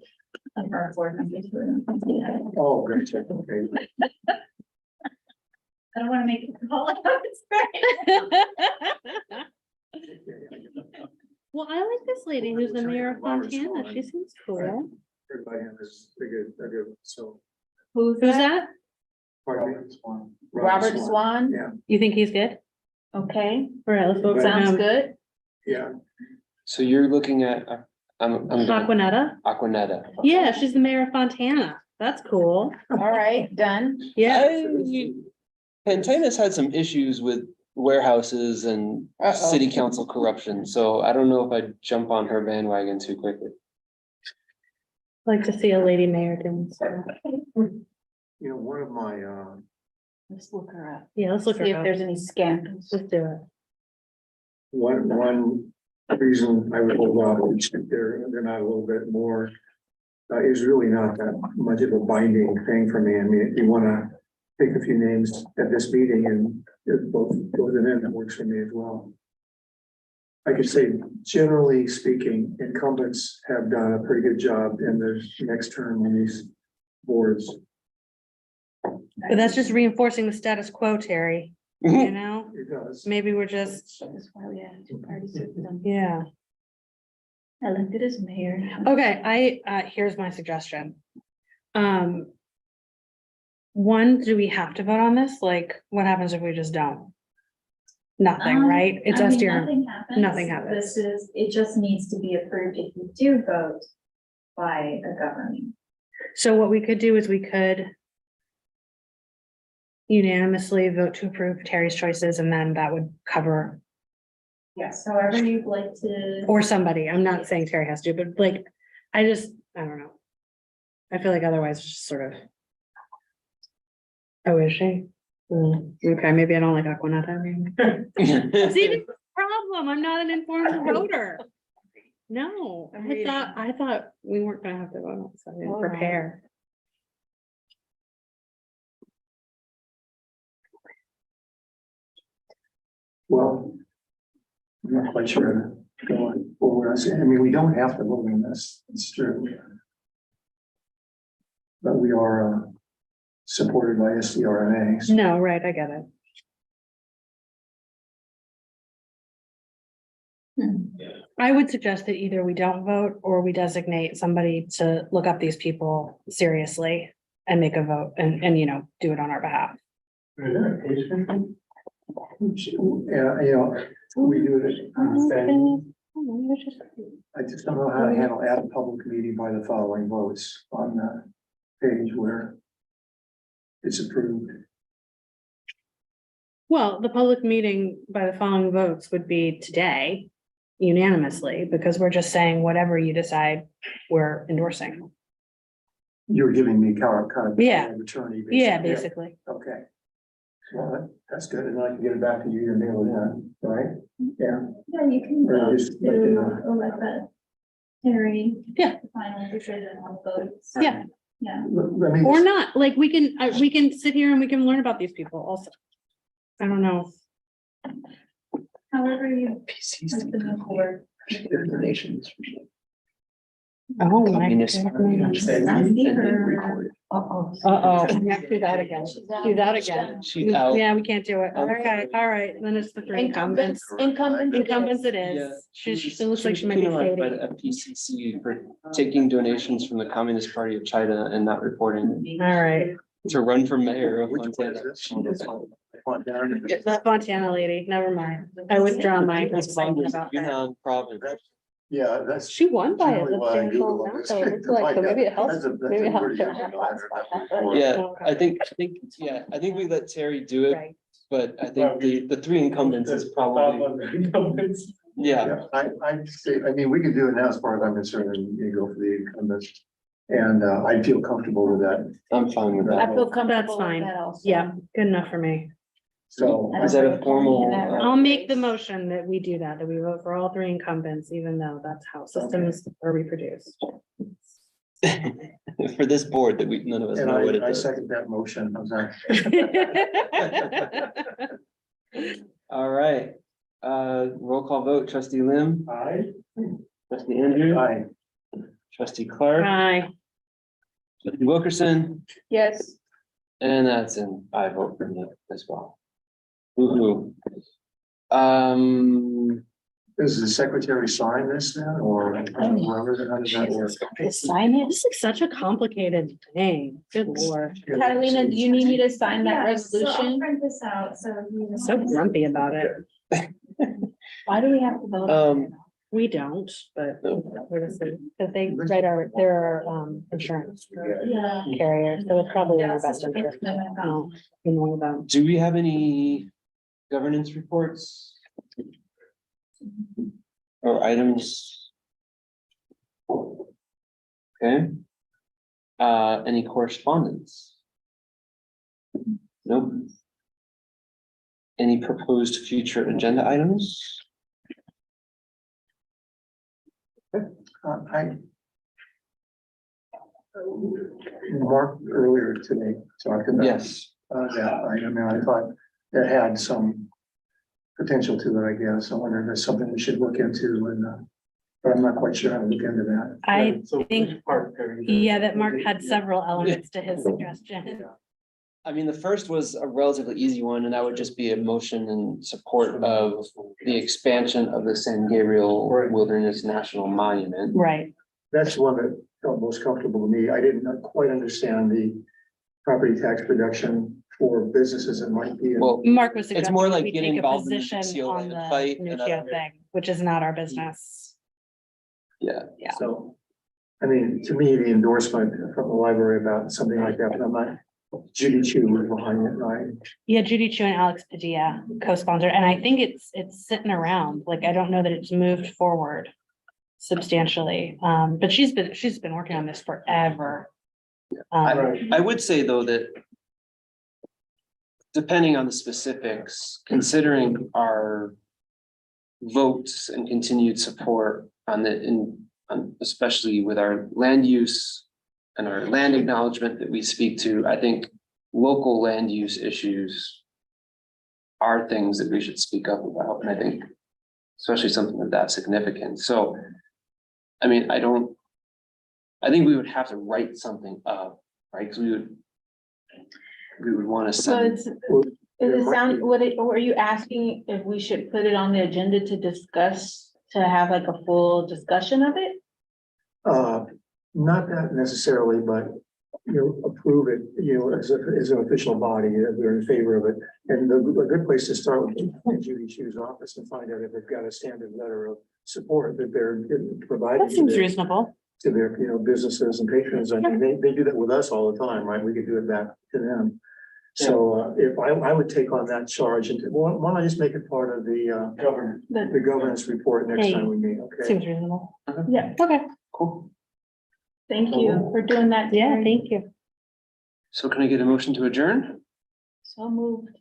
of our board members who are. Oh, great, okay. I don't wanna make it call out, it's great. Well, I like this lady who's the mayor of Fontana. She seems cool. Everybody has a good, so. Who's Who's that? that? Pardon me? Robert Swan? Yeah, You think he's good? Okay, All right, let's vote for sounds him. good. yeah. So you're looking at, I'm Aquanetta? Aquanetta. Yeah, she's the mayor of Fontana. That's cool. All right, done. Yeah. Fontana's had some issues with warehouses and city council corruption, so I don't know if I'd jump on her bandwagon too quickly. Like to see a lady mayor doing stuff. One of my, Let's look her up. Yeah, let's look See her if up. there's any scandals. Let's do it. one reason I would hold off, they're not a little bit more. Is really not that much of a binding thing for me. I mean, if you wanna pick a few names at this meeting and both goes in, that works for me as well. I could say, generally speaking, incumbents have done a pretty good job in their next term on these boards. But that's just reinforcing the status quo, Terry. You know, It does. maybe we're just, That's why we have 2 party system. yeah. Elected as mayor. Okay, here's my suggestion. one, do we have to vote on this? Like, what happens if we just don't? Nothing, right? It's I us mean, here. nothing happens. Nothing happens. It just needs to be approved if you do vote by a governing. So what we could do is we could unanimously vote to approve Terry's choices, and then that would cover, Yes, however you'd like to. or somebody. I'm not saying Terry has to, but like, I don't know. I feel like otherwise it's just sort of. Oh, is she? Okay, maybe I don't like Aquanetta. See, the problem, I'm not an informed voter. No, I thought we weren't gonna have to vote, so I didn't prepare. Well, I'm not quite sure. Going forward, I mean, we don't have to vote on this, it's true. But we are supported by SDRNA. So No, right, I get it. I would suggest that either we don't vote or we designate somebody to look up these people seriously and make a vote and, you know, do it on our behalf. Yeah, you know, we do it. I just don't know how to handle add a public meeting by the following votes on the page where it's approved. Well, the public meeting by the following votes would be today unanimously, because we're just saying whatever you decide, we're endorsing. You're giving me kind of. Yeah. Attorney. Yeah, basically. Okay. Well, that's good, and I can get it back to you and mail it in, right? Yeah. Yeah, you can Or vote just to like, elect that Terry. Yeah. the Final decision on votes. Yeah. Yeah. I mean, Or not, like, we can sit here and we can learn about these people also. I don't know. However you. like to move forward. Their donations. Oh, my Communist Party. goodness. Uh-oh. Do that again. Do that again. She's out. Yeah, we can't do it. Okay, all right, then it's the three incumbents. Incumbents it Yeah, is. It looks like she might be penalized by fading. the FPCC for taking donations from the Communist Party of China and not reporting All right, to run for mayor of which one Montana. is this? Fontana. that Fontana lady, never mind. I withdraw my complaint about that. Yunnan province. Yeah, that's. She won by a generally why I substantial Google amount, this. so it looks like, so maybe it helps, That's a maybe it helps. pretty her. good letter. Yeah, Okay. I think, I think we let Terry do it, Right. but I think the three incumbents is probably, yeah. I'd say, I mean, we can do it now as far as I'm concerned, and you go for the incumbents. And I feel comfortable with that. I'm fine with I that. feel That's comfortable with fine. that also. Yeah, good enough for me. So Is that a formal? I'll make the motion that we do that we vote for all three incumbents, even though that's how systems are reproduced. For this board that we, none of us and know what it I does. second that motion. I'm sorry. All right, roll call vote, trustee Lim, Aye. trustee Andrew, Aye. trustee Clark, Aye. trustee Wilkerson, Yes. and that's an I vote for me as well. Woo-hoo. Does the secretary sign this then, or whoever, how does that work? Sign it. This is like such a complicated thing. Good lord. Catalina, do you need me to sign that Yeah, so I'll resolution? print this out, so. you- So grumpy about it. Why do we have to vote? on it? We don't, but we're just, because they write they're our insurance Yeah. carrier, so it's probably in our best interest. You know about. Do we have any governance reports? Or items? Okay. Any correspondence? Nope. Any proposed future agenda items? Mark earlier today talked about. Yes. That, I mean, I thought it had some potential to it, I guess. I wonder if there's something we should look into and, but I'm not quite sure how to look into that. I So think, which part, Terry? yeah, that Mark had several elements to his suggestion. I mean, the first was a relatively easy one, and that would just be a motion in support of the expansion of the San Gabriel Wilderness National Monument. Right. That's the one that felt most comfortable to me. I didn't quite understand the property tax reduction for businesses that might be. Well, Mark was it's suggesting more that like we getting take a involved in the position CO on land fight the and Nuccio other- thing, which is not our business. Yeah, Yeah. So, I mean, to me, the endorsement from the library about something like that, but I'm not, Judy Chu was behind it, right? Yeah, Judy Chu and Alex Padilla co-sponsored, and I think it's sitting around, like, I don't know that it's moved forward substantially, but she's been working on this forever. I would say though that depending on the specifics, considering our votes and continued support on especially with our land use and our land acknowledgement that we speak to, I think local land use issues are things that we should speak up about, and I think especially something of that significance. So, I mean, I think we would have to write something up, right? Because we would want to So send. it's, are you asking if we should put it on the agenda to discuss, to have like a full discussion of it? Not that necessarily, but, approve it, as an official body, that we're in favor of it. And a good place to start with Judy Chu's office and find out if they've got a standard letter of support that they're providing. That seems reasonable. To their, businesses and patrons. I mean, they do that with us all the time, right? We could do it back to them. So if I would take on that charge and why don't I just make it part of the governance report next time we meet, okay? Seems reasonable. Yeah, Okay, Cool. thank you for doing that. yeah, Terry. thank you. So can I get a motion to adjourn? So moved.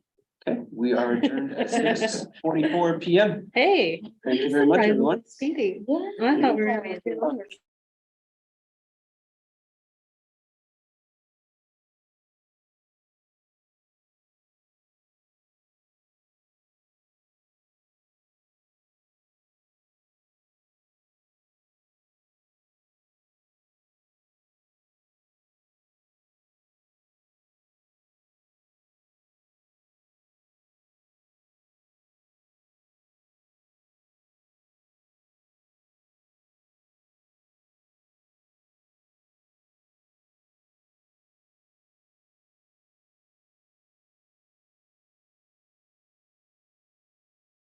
Okay, we are adjourned at 6:44 PM. Hey. Thank you very much, everyone. Speedy. Yeah. I thought we were gonna be.